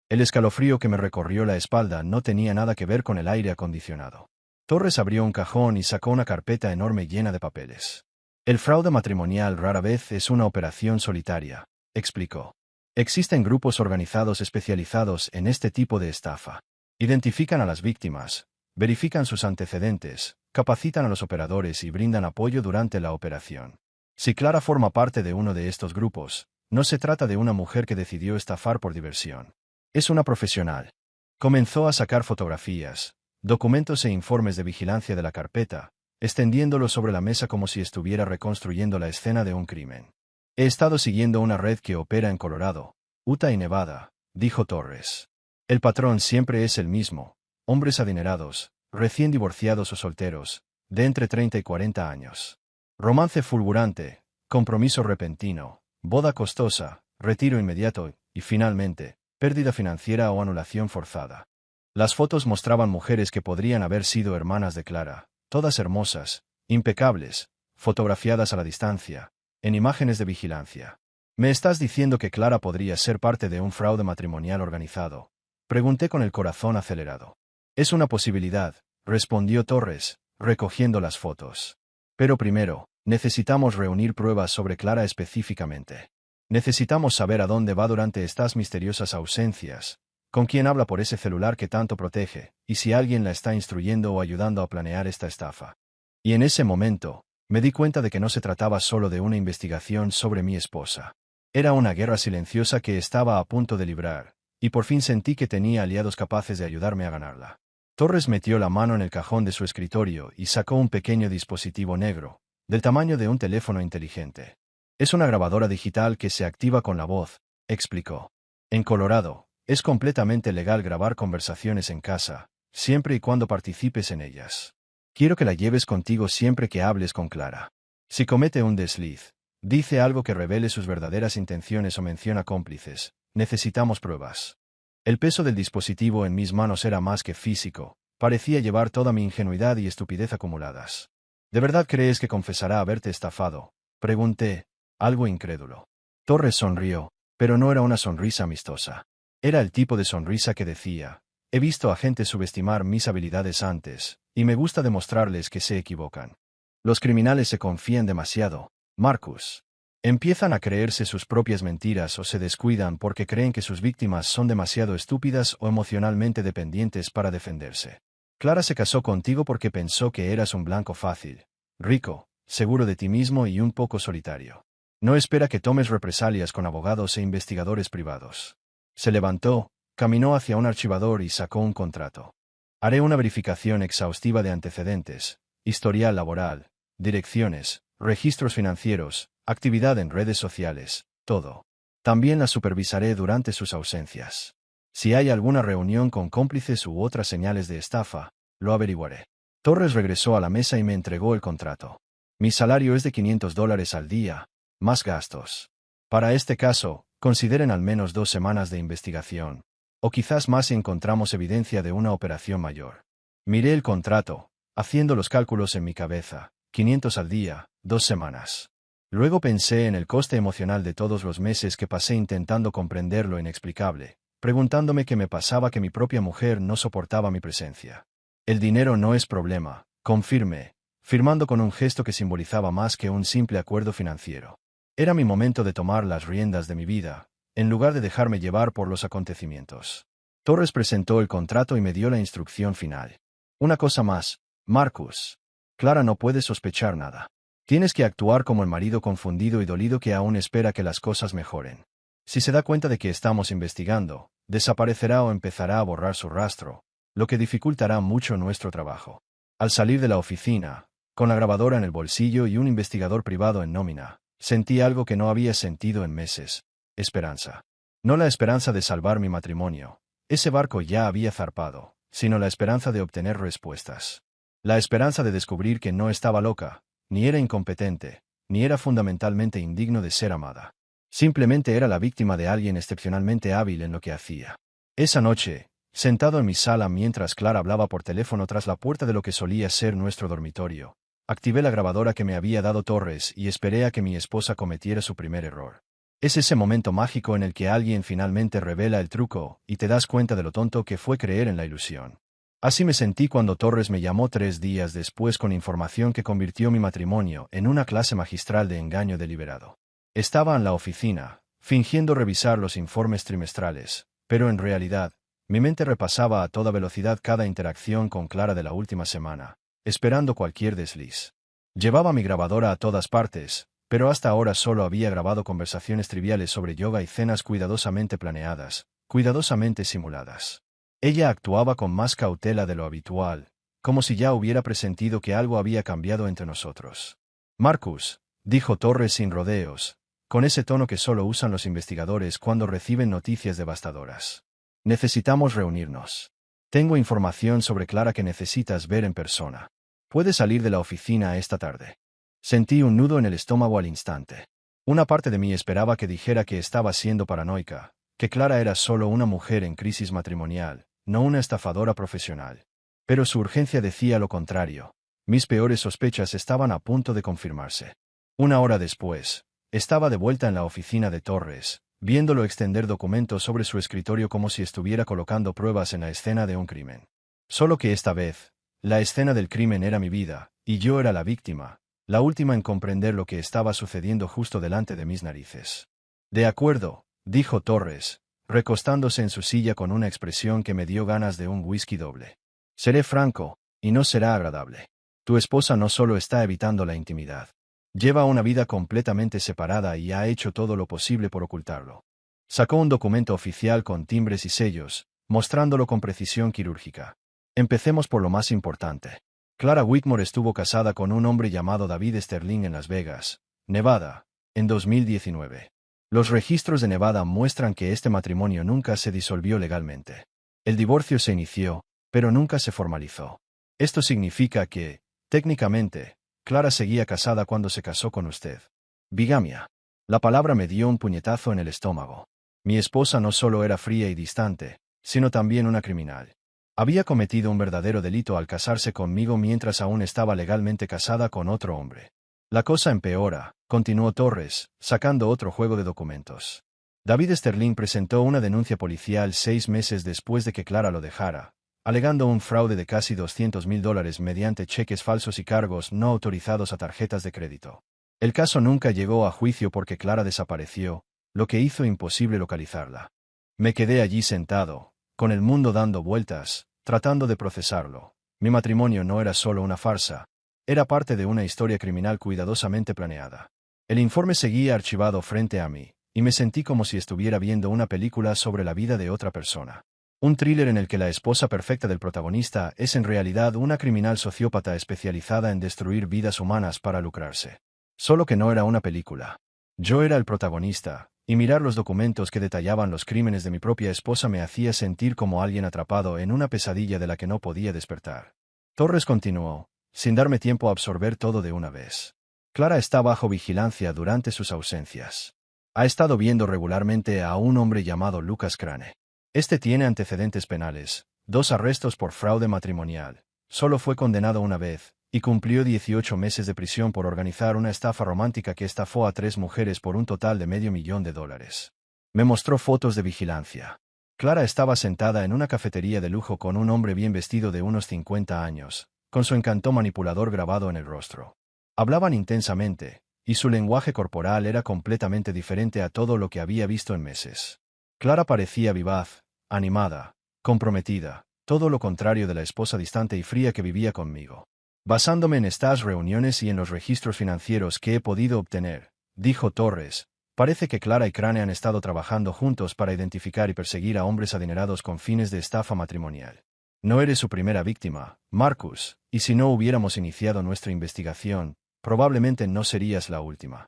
El escalofrío que me recorrió la espalda no tenía nada que ver con el aire acondicionado. Torres abrió un cajón y sacó una carpeta enorme llena de papeles. El fraude matrimonial rara vez es una operación solitaria, explicó. Existen grupos organizados especializados en este tipo de estafa. Identifican a las víctimas, verifican sus antecedentes, capacitan a los operadores y brindan apoyo durante la operación. Si Clara forma parte de uno de estos grupos, no se trata de una mujer que decidió estafar por diversión. Es una profesional. Comenzó a sacar fotografías, documentos e informes de vigilancia de la carpeta, extendiéndolo sobre la mesa como si estuviera reconstruyendo la escena de un crimen. He estado siguiendo una red que opera en Colorado, Utah y Nevada, dijo Torres. El patrón siempre es el mismo, hombres adinerados, recién divorciados o solteros, de entre 30 y 40 años. Romance fulgurante, compromiso repentino, boda costosa, retiro inmediato y, finalmente, pérdida financiera o anulación forzada. Las fotos mostraban mujeres que podrían haber sido hermanas de Clara, todas hermosas, impecables, fotografiadas a la distancia, en imágenes de vigilancia. ¿Me estás diciendo que Clara podría ser parte de un fraude matrimonial organizado?, pregunté con el corazón acelerado. Es una posibilidad, respondió Torres, recogiendo las fotos. Pero primero, necesitamos reunir pruebas sobre Clara específicamente. Necesitamos saber a dónde va durante estas misteriosas ausencias, con quién habla por ese celular que tanto protege, y si alguien la está instruyendo o ayudando a planear esta estafa. Y en ese momento, me di cuenta de que no se trataba solo de una investigación sobre mi esposa. Era una guerra silenciosa que estaba a punto de librar, y por fin sentí que tenía aliados capaces de ayudarme a ganarla. Torres metió la mano en el cajón de su escritorio y sacó un pequeño dispositivo negro, del tamaño de un teléfono inteligente. Es una grabadora digital que se activa con la voz, explicó. En Colorado, es completamente legal grabar conversaciones en casa, siempre y cuando participes en ellas. Quiero que la lleves contigo siempre que hables con Clara. Si comete un desliz, dice algo que revele sus verdaderas intenciones o menciona cómplices, necesitamos pruebas. El peso del dispositivo en mis manos era más que físico, parecía llevar toda mi ingenuidad y estupidez acumuladas. ¿De verdad crees que confesará haberte estafado?, pregunté, algo incrédulo. Torres sonrió, pero no era una sonrisa amistosa. Era el tipo de sonrisa que decía, he visto a gente subestimar mis habilidades antes, y me gusta demostrarles que se equivocan. Los criminales se confían demasiado, Marcus. Empiezan a creerse sus propias mentiras o se descuidan porque creen que sus víctimas son demasiado estúpidas o emocionalmente dependientes para defenderse. Clara se casó contigo porque pensó que eras un blanco fácil, rico, seguro de ti mismo y un poco solitario. No espera que tomes represalias con abogados e investigadores privados. Se levantó, caminó hacia un archivador y sacó un contrato. Haré una verificación exhaustiva de antecedentes, historial laboral, direcciones, registros financieros, actividad en redes sociales, todo. También la supervisaré durante sus ausencias. Si hay alguna reunión con cómplices u otras señales de estafa, lo averiguaré. Torres regresó a la mesa y me entregó el contrato. Mi salario es de $500 al día, más gastos. Para este caso, consideren al menos 2 semanas de investigación, o quizás más si encontramos evidencia de una operación mayor. Miré el contrato, haciendo los cálculos en mi cabeza, 500 al día, 2 semanas. Luego pensé en el coste emocional de todos los meses que pasé intentando comprender lo inexplicable, preguntándome qué me pasaba que mi propia mujer no soportaba mi presencia. El dinero no es problema, confirmé, firmando con un gesto que simbolizaba más que un simple acuerdo financiero. Era mi momento de tomar las riendas de mi vida, en lugar de dejarme llevar por los acontecimientos. Torres presentó el contrato y me dio la instrucción final. Una cosa más, Marcus. Clara no puede sospechar nada. Tienes que actuar como el marido confundido y dolido que aún espera que las cosas mejoren. Si se da cuenta de que estamos investigando, desaparecerá o empezará a borrar su rastro, lo que dificultará mucho nuestro trabajo. Al salir de la oficina, con la grabadora en el bolsillo y un investigador privado en nómina, sentí algo que no había sentido en meses: esperanza. No la esperanza de salvar mi matrimonio. Ese barco ya había zarpado, sino la esperanza de obtener respuestas. La esperanza de descubrir que no estaba loca, ni era incompetente, ni era fundamentalmente indigno de ser amada. Simplemente era la víctima de alguien excepcionalmente hábil en lo que hacía. Esa noche, sentado en mi sala mientras Clara hablaba por teléfono tras la puerta de lo que solía ser nuestro dormitorio, activé la grabadora que me había dado Torres y esperé a que mi esposa cometiera su primer error. Es ese momento mágico en el que alguien finalmente revela el truco y te das cuenta de lo tonto que fue creer en la ilusión. Así me sentí cuando Torres me llamó 3 días después con información que convirtió mi matrimonio en una clase magistral de engaño deliberado. Estaba en la oficina, fingiendo revisar los informes trimestrales, pero en realidad, mi mente repasaba a toda velocidad cada interacción con Clara de la última semana, esperando cualquier desliz. Llevaba mi grabadora a todas partes, pero hasta ahora solo había grabado conversaciones triviales sobre yoga y cenas cuidadosamente planeadas, cuidadosamente simuladas. Ella actuaba con más cautela de lo habitual, como si ya hubiera presentido que algo había cambiado entre nosotros. Marcus, dijo Torres sin rodeos, con ese tono que solo usan los investigadores cuando reciben noticias devastadoras. Necesitamos reunirnos. Tengo información sobre Clara que necesitas ver en persona. ¿Puedes salir de la oficina esta tarde? Sentí un nudo en el estómago al instante. Una parte de mí esperaba que dijera que estaba siendo paranoica, que Clara era solo una mujer en crisis matrimonial, no una estafadora profesional. Pero su urgencia decía lo contrario. Mis peores sospechas estaban a punto de confirmarse. 1 hora después, estaba de vuelta en la oficina de Torres, viéndolo extender documentos sobre su escritorio como si estuviera colocando pruebas en la escena de un crimen. Solo que esta vez, la escena del crimen era mi vida, y yo era la víctima, la última en comprender lo que estaba sucediendo justo delante de mis narices. De acuerdo, dijo Torres, recostándose en su silla con una expresión que me dio ganas de un whisky doble. Seré franco, y no será agradable. Tu esposa no solo está evitando la intimidad. Lleva una vida completamente separada y ha hecho todo lo posible por ocultarlo. Sacó un documento oficial con timbres y sellos, mostrándolo con precisión quirúrgica. Empecemos por lo más importante. Clara Whitmore estuvo casada con un hombre llamado David Sterling en Las Vegas, Nevada, en 2019. Los registros de Nevada muestran que este matrimonio nunca se disolvió legalmente. El divorcio se inició, pero nunca se formalizó. Esto significa que, técnicamente, Clara seguía casada cuando se casó con usted. Bigamia. La palabra me dio un puñetazo en el estómago. Mi esposa no solo era fría y distante, sino también una criminal. Había cometido un verdadero delito al casarse conmigo mientras aún estaba legalmente casada con otro hombre. La cosa empeora, continuó Torres, sacando otro juego de documentos. David Sterling presentó una denuncia policial 6 meses después de que Clara lo dejara, alegando un fraude de casi $200,000 mediante cheques falsos y cargos no autorizados a tarjetas de crédito. El caso nunca llegó a juicio porque Clara desapareció, lo que hizo imposible localizarla. Me quedé allí sentado, con el mundo dando vueltas, tratando de procesarlo. Mi matrimonio no era solo una farsa, era parte de una historia criminal cuidadosamente planeada. El informe seguía archivado frente a mí, y me sentí como si estuviera viendo una película sobre la vida de otra persona. Un thriller en el que la esposa perfecta del protagonista es en realidad una criminal sociópata especializada en destruir vidas humanas para lucrarse. Solo que no era una película. Yo era el protagonista, y mirar los documentos que detallaban los crímenes de mi propia esposa me hacía sentir como alguien atrapado en una pesadilla de la que no podía despertar. Torres continuó, sin darme tiempo a absorber todo de una vez. Clara está bajo vigilancia durante sus ausencias. Ha estado viendo regularmente a un hombre llamado Lucas Crane. Este tiene antecedentes penales, 2 arrestos por fraude matrimonial, solo fue condenado una vez, y cumplió 18 meses de prisión por organizar una estafa romántica que estafó a 3 mujeres por un total de $500,000. Me mostró fotos de vigilancia. Clara estaba sentada en una cafetería de lujo con un hombre bien vestido de unos 50 años, con su encanto manipulador grabado en el rostro. Hablaban intensamente, y su lenguaje corporal era completamente diferente a todo lo que había visto en meses. Clara parecía vivaz, animada, comprometida, todo lo contrario de la esposa distante y fría que vivía conmigo. Basándome en estas reuniones y en los registros financieros que he podido obtener, dijo Torres, parece que Clara y Crane han estado trabajando juntos para identificar y perseguir a hombres adinerados con fines de estafa matrimonial. No eres su primera víctima, Marcus, y si no hubiéramos iniciado nuestra investigación, probablemente no serías la última.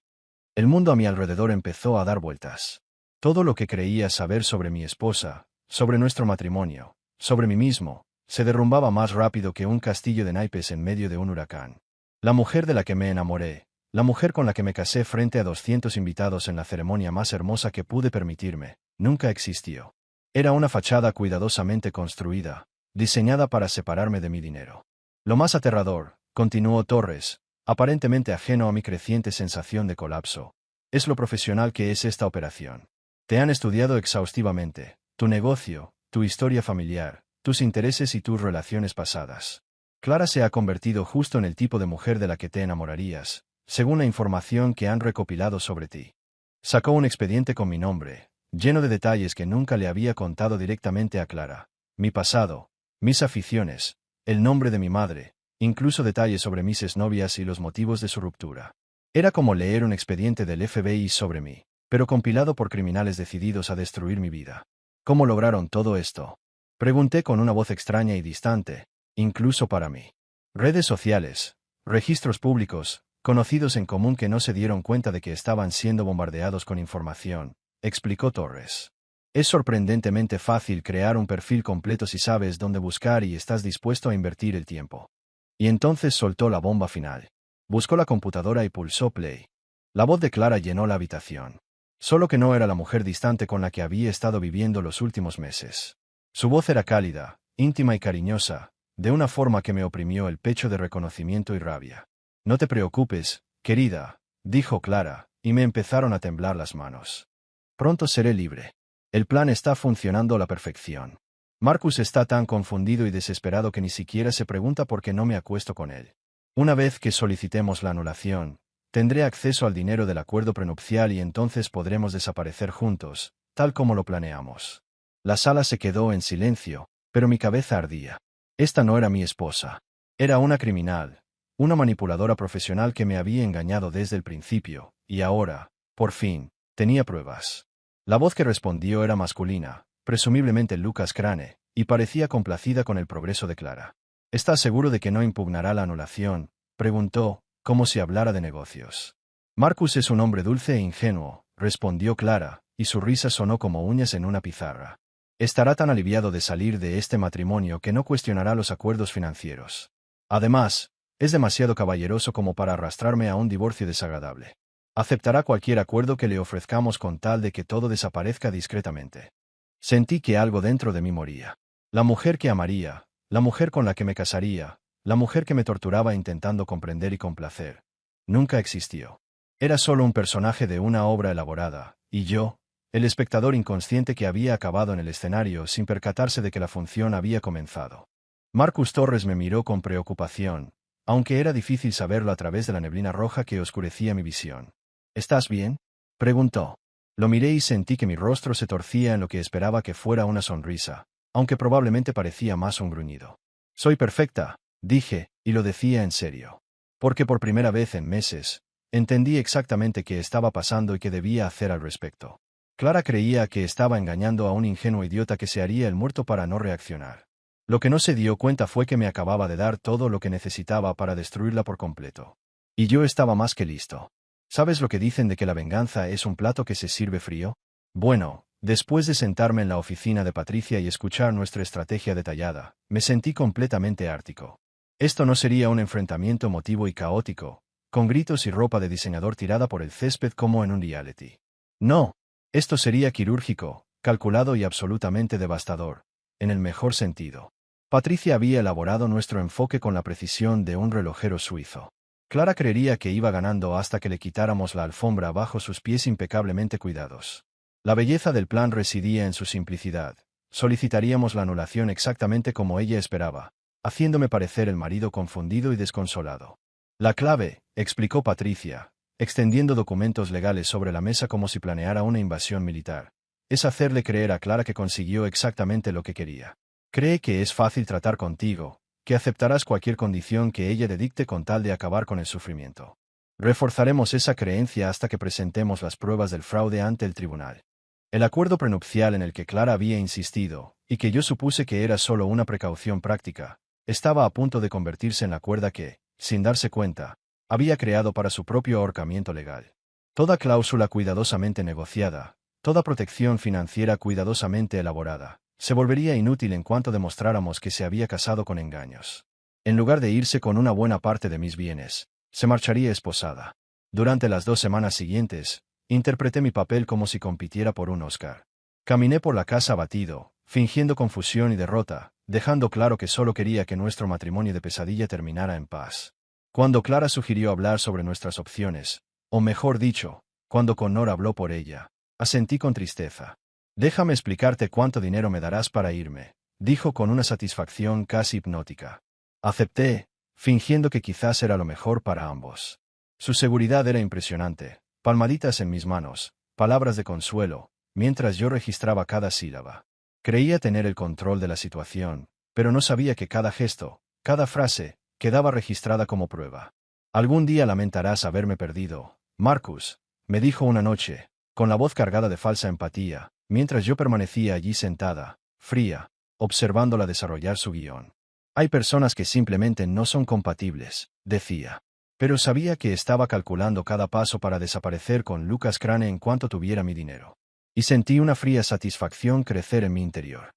El mundo a mi alrededor empezó a dar vueltas. Todo lo que creía saber sobre mi esposa, sobre nuestro matrimonio, sobre mí mismo, se derrumbaba más rápido que un castillo de naipes en medio de un huracán. La mujer de la que me enamoré, la mujer con la que me casé frente a 200 invitados en la ceremonia más hermosa que pude permitirme, nunca existió. Era una fachada cuidadosamente construida, diseñada para separarme de mi dinero. Lo más aterrador, continuó Torres, aparentemente ajeno a mi creciente sensación de colapso, es lo profesional que es esta operación. Te han estudiado exhaustivamente, tu negocio, tu historia familiar, tus intereses y tus relaciones pasadas. Clara se ha convertido justo en el tipo de mujer de la que te enamorarías, según la información que han recopilado sobre ti. Sacó un expediente con mi nombre, lleno de detalles que nunca le había contado directamente a Clara. Mi pasado, mis aficiones, el nombre de mi madre, incluso detalles sobre mis exnovias y los motivos de su ruptura. Era como leer un expediente del FBI sobre mí, pero compilado por criminales decididos a destruir mi vida. ¿Cómo lograron todo esto? Pregunté con una voz extraña y distante, incluso para mí. Redes sociales, registros públicos, conocidos en común que no se dieron cuenta de que estaban siendo bombardeados con información, explicó Torres. Es sorprendentemente fácil crear un perfil completo si sabes dónde buscar y estás dispuesto a invertir el tiempo. Y entonces soltó la bomba final. Buscó la computadora y pulsó play. La voz de Clara llenó la habitación. Solo que no era la mujer distante con la que había estado viviendo los últimos meses. Su voz era cálida, íntima y cariñosa, de una forma que me oprimió el pecho de reconocimiento y rabia. No te preocupes, querida, dijo Clara, y me empezaron a temblar las manos. Pronto seré libre. El plan está funcionando a la perfección. Marcus está tan confundido y desesperado que ni siquiera se pregunta por qué no me acuesto con él. Una vez que solicitemos la anulación, tendré acceso al dinero del acuerdo prenupcial y entonces podremos desaparecer juntos, tal como lo planeamos. La sala se quedó en silencio, pero mi cabeza ardía. Esta no era mi esposa. Era una criminal, una manipuladora profesional que me había engañado desde el principio, y ahora, por fin, tenía pruebas. La voz que respondió era masculina, presumiblemente Lucas Crane, y parecía complacida con el progreso de Clara. ¿Estás seguro de que no impugnará la anulación?, preguntó, como si hablara de negocios. Marcus es un hombre dulce e ingenuo, respondió Clara, y su risa sonó como uñas en una pizarra. Estará tan aliviado de salir de este matrimonio que no cuestionará los acuerdos financieros. Además, es demasiado caballeroso como para arrastrarme a un divorcio desagradable. Aceptará cualquier acuerdo que le ofrezcamos con tal de que todo desaparezca discretamente. Sentí que algo dentro de mí moría. La mujer que amaría, la mujer con la que me casaría, la mujer que me torturaba intentando comprender y complacer, nunca existió. Era solo un personaje de una obra elaborada, y yo, el espectador inconsciente que había acabado en el escenario sin percatarse de que la función había comenzado. Marcus Torres me miró con preocupación, aunque era difícil saberlo a través de la neblina roja que oscurecía mi visión. ¿Estás bien?, preguntó. Lo miré y sentí que mi rostro se torcía en lo que esperaba que fuera una sonrisa, aunque probablemente parecía más un gruñido. Soy perfecta, dije, y lo decía en serio. Porque por primera vez en meses, entendí exactamente qué estaba pasando y qué debía hacer al respecto. Clara creía que estaba engañando a un ingenuo idiota que se haría el muerto para no reaccionar. Lo que no se dio cuenta fue que me acababa de dar todo lo que necesitaba para destruirla por completo. Y yo estaba más que listo. ¿Sabes lo que dicen de que la venganza es un plato que se sirve frío? Bueno, después de sentarme en la oficina de Patricia y escuchar nuestra estrategia detallada, me sentí completamente ártico. Esto no sería un enfrentamiento emotivo y caótico, con gritos y ropa de diseñador tirada por el césped como en un reality. No, esto sería quirúrgico, calculado y absolutamente devastador, en el mejor sentido. Patricia había elaborado nuestro enfoque con la precisión de un relojero suizo. Clara creería que iba ganando hasta que le quitáramos la alfombra bajo sus pies impecablemente cuidados. La belleza del plan residía en su simplicidad. Solicitaríamos la anulación exactamente como ella esperaba, haciéndome parecer el marido confundido y desconsolado. La clave, explicó Patricia, extendiendo documentos legales sobre la mesa como si planeara una invasión militar, es hacerle creer a Clara que consiguió exactamente lo que quería. Cree que es fácil tratar contigo, que aceptarás cualquier condición que ella te dicte con tal de acabar con el sufrimiento. Reforzaremos esa creencia hasta que presentemos las pruebas del fraude ante el tribunal. El acuerdo prenupcial en el que Clara había insistido, y que yo supuse que era solo una precaución práctica, estaba a punto de convertirse en la cuerda que, sin darse cuenta, había creado para su propio ahorcamiento legal. Toda cláusula cuidadosamente negociada, toda protección financiera cuidadosamente elaborada, se volvería inútil en cuanto demostráramos que se había casado con engaños. En lugar de irse con una buena parte de mis bienes, se marcharía esposada. Durante las 2 semanas siguientes, interpreté mi papel como si compitiera por un Oscar. Caminé por la casa abatido, fingiendo confusión y derrota, dejando claro que solo quería que nuestro matrimonio de pesadilla terminara en paz. Cuando Clara sugirió hablar sobre nuestras opciones, o mejor dicho, cuando Connor habló por ella, asentí con tristeza. Déjame explicarte cuánto dinero me darás para irme, dijo con una satisfacción casi hipnótica. Acepté, fingiendo que quizás era lo mejor para ambos. Su seguridad era impresionante, palmaditas en mis manos, palabras de consuelo, mientras yo registraba cada sílaba. Creía tener el control de la situación, pero no sabía que cada gesto, cada frase, quedaba registrada como prueba. Algún día lamentarás haberme perdido, Marcus, me dijo una noche, con la voz cargada de falsa empatía, mientras yo permanecía allí sentada, fría, observándola desarrollar su guión. Hay personas que simplemente no son compatibles, decía. Pero sabía que estaba calculando cada paso para desaparecer con Lucas Crane en cuanto tuviera mi dinero. Y sentí una fría satisfacción crecer en mi interior.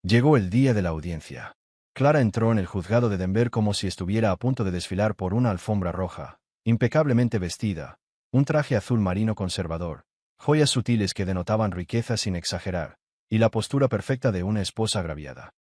Llegó el día de la audiencia. Clara entró en el juzgado de Denver como si estuviera a punto de desfilar por una alfombra roja, impecablemente vestida, un traje azul marino conservador, joyas sutiles que denotaban riqueza sin exagerar, y la postura perfecta de una esposa agraviada.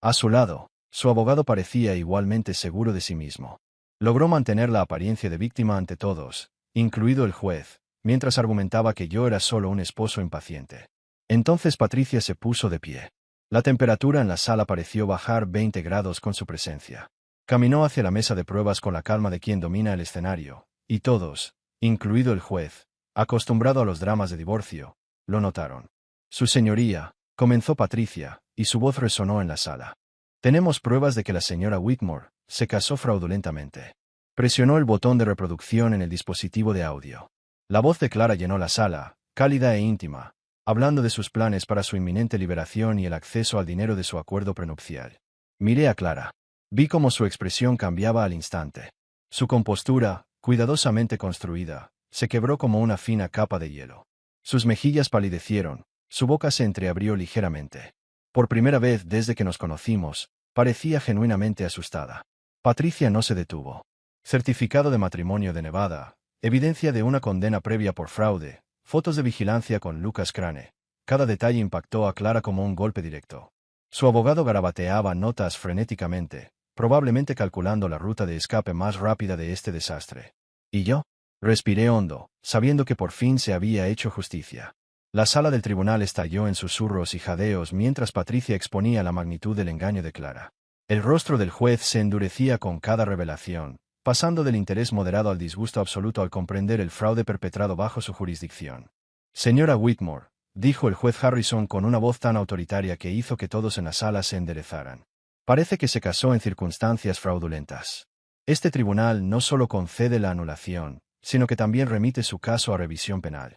A su lado, su abogado parecía igualmente seguro de sí mismo. Logró mantener la apariencia de víctima ante todos, incluido el juez, mientras argumentaba que yo era solo un esposo impaciente. Entonces Patricia se puso de pie. La temperatura en la sala pareció bajar 20 grados con su presencia. Caminó hacia la mesa de pruebas con la calma de quien domina el escenario, y todos, incluido el juez, acostumbrado a los dramas de divorcio, lo notaron. Su señoría, comenzó Patricia, y su voz resonó en la sala. Tenemos pruebas de que la señora Whitmore se casó fraudulentamente. Presionó el botón de reproducción en el dispositivo de audio. La voz de Clara llenó la sala, cálida e íntima, hablando de sus planes para su inminente liberación y el acceso al dinero de su acuerdo prenupcial. Miré a Clara. Vi cómo su expresión cambiaba al instante. Su compostura, cuidadosamente construida, se quebró como una fina capa de hielo. Sus mejillas palidecieron, su boca se entreabrió ligeramente. Por primera vez desde que nos conocimos, parecía genuinamente asustada. Patricia no se detuvo. Certificado de matrimonio de Nevada, evidencia de una condena previa por fraude, fotos de vigilancia con Lucas Crane. Cada detalle impactó a Clara como un golpe directo. Su abogado garabateaba notas frenéticamente, probablemente calculando la ruta de escape más rápida de este desastre. ¿Y yo? Respiré hondo, sabiendo que por fin se había hecho justicia. La sala del tribunal estalló en susurros y jadeos mientras Patricia exponía la magnitud del engaño de Clara. El rostro del juez se endurecía con cada revelación, pasando del interés moderado al disgusto absoluto al comprender el fraude perpetrado bajo su jurisdicción. Señora Whitmore, dijo el juez Harrison con una voz tan autoritaria que hizo que todos en la sala se enderezaran. Parece que se casó en circunstancias fraudulentas. Este tribunal no solo concede la anulación, sino que también remite su caso a revisión penal.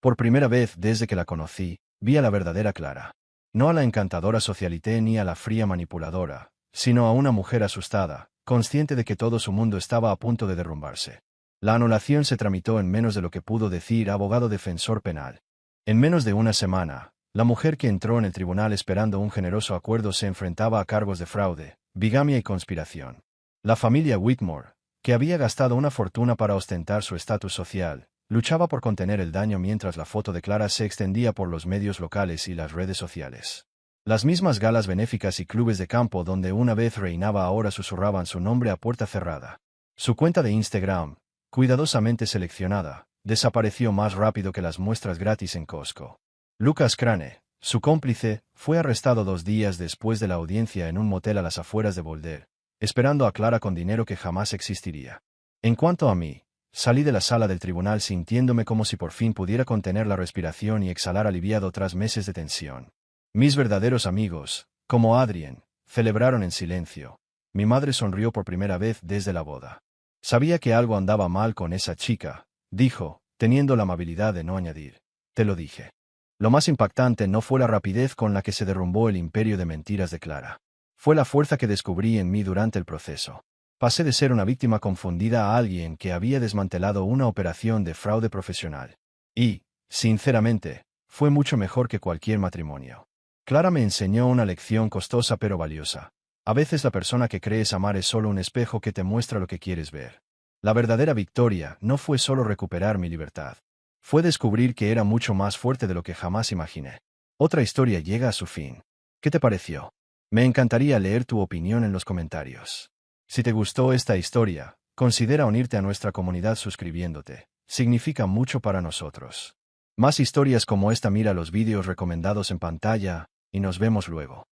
Por primera vez desde que la conocí, vi a la verdadera Clara. No a la encantadora socialité ni a la fría manipuladora, sino a una mujer asustada, consciente de que todo su mundo estaba a punto de derrumbarse. La anulación se tramitó en menos de lo que pudo decir abogado defensor penal. En menos de una semana, la mujer que entró en el tribunal esperando un generoso acuerdo se enfrentaba a cargos de fraude, bigamia y conspiración. La familia Whitmore, que había gastado una fortuna para ostentar su estatus social, luchaba por contener el daño mientras la foto de Clara se extendía por los medios locales y las redes sociales. Las mismas galas benéficas y clubes de campo donde una vez reinaba ahora susurraban su nombre a puerta cerrada. Su cuenta de Instagram, cuidadosamente seleccionada, desapareció más rápido que las muestras gratis en Costco. Lucas Crane, su cómplice, fue arrestado 2 días después de la audiencia en un motel a las afueras de Boulder, esperando a Clara con dinero que jamás existiría. En cuanto a mí, salí de la sala del tribunal sintiéndome como si por fin pudiera contener la respiración y exhalar aliviado tras meses de tensión. Mis verdaderos amigos, como Adrien, celebraron en silencio. Mi madre sonrió por primera vez desde la boda. Sabía que algo andaba mal con esa chica, dijo, teniendo la amabilidad de no añadir. Te lo dije. Lo más impactante no fue la rapidez con la que se derrumbó el imperio de mentiras de Clara. Fue la fuerza que descubrí en mí durante el proceso. Pasé de ser una víctima confundida a alguien que había desmantelado una operación de fraude profesional. Y, sinceramente, fue mucho mejor que cualquier matrimonio. Clara me enseñó una lección costosa pero valiosa. A veces la persona que crees amar es solo un espejo que te muestra lo que quieres ver. La verdadera victoria no fue solo recuperar mi libertad. Fue descubrir que era mucho más fuerte de lo que jamás imaginé. Otra historia llega a su fin. ¿Qué te pareció? Me encantaría leer tu opinión en los comentarios. Si te gustó esta historia, considera unirte a nuestra comunidad suscribiéndote. Significa mucho para nosotros. Más historias como esta, mira los vídeos recomendados en pantalla, y nos vemos luego.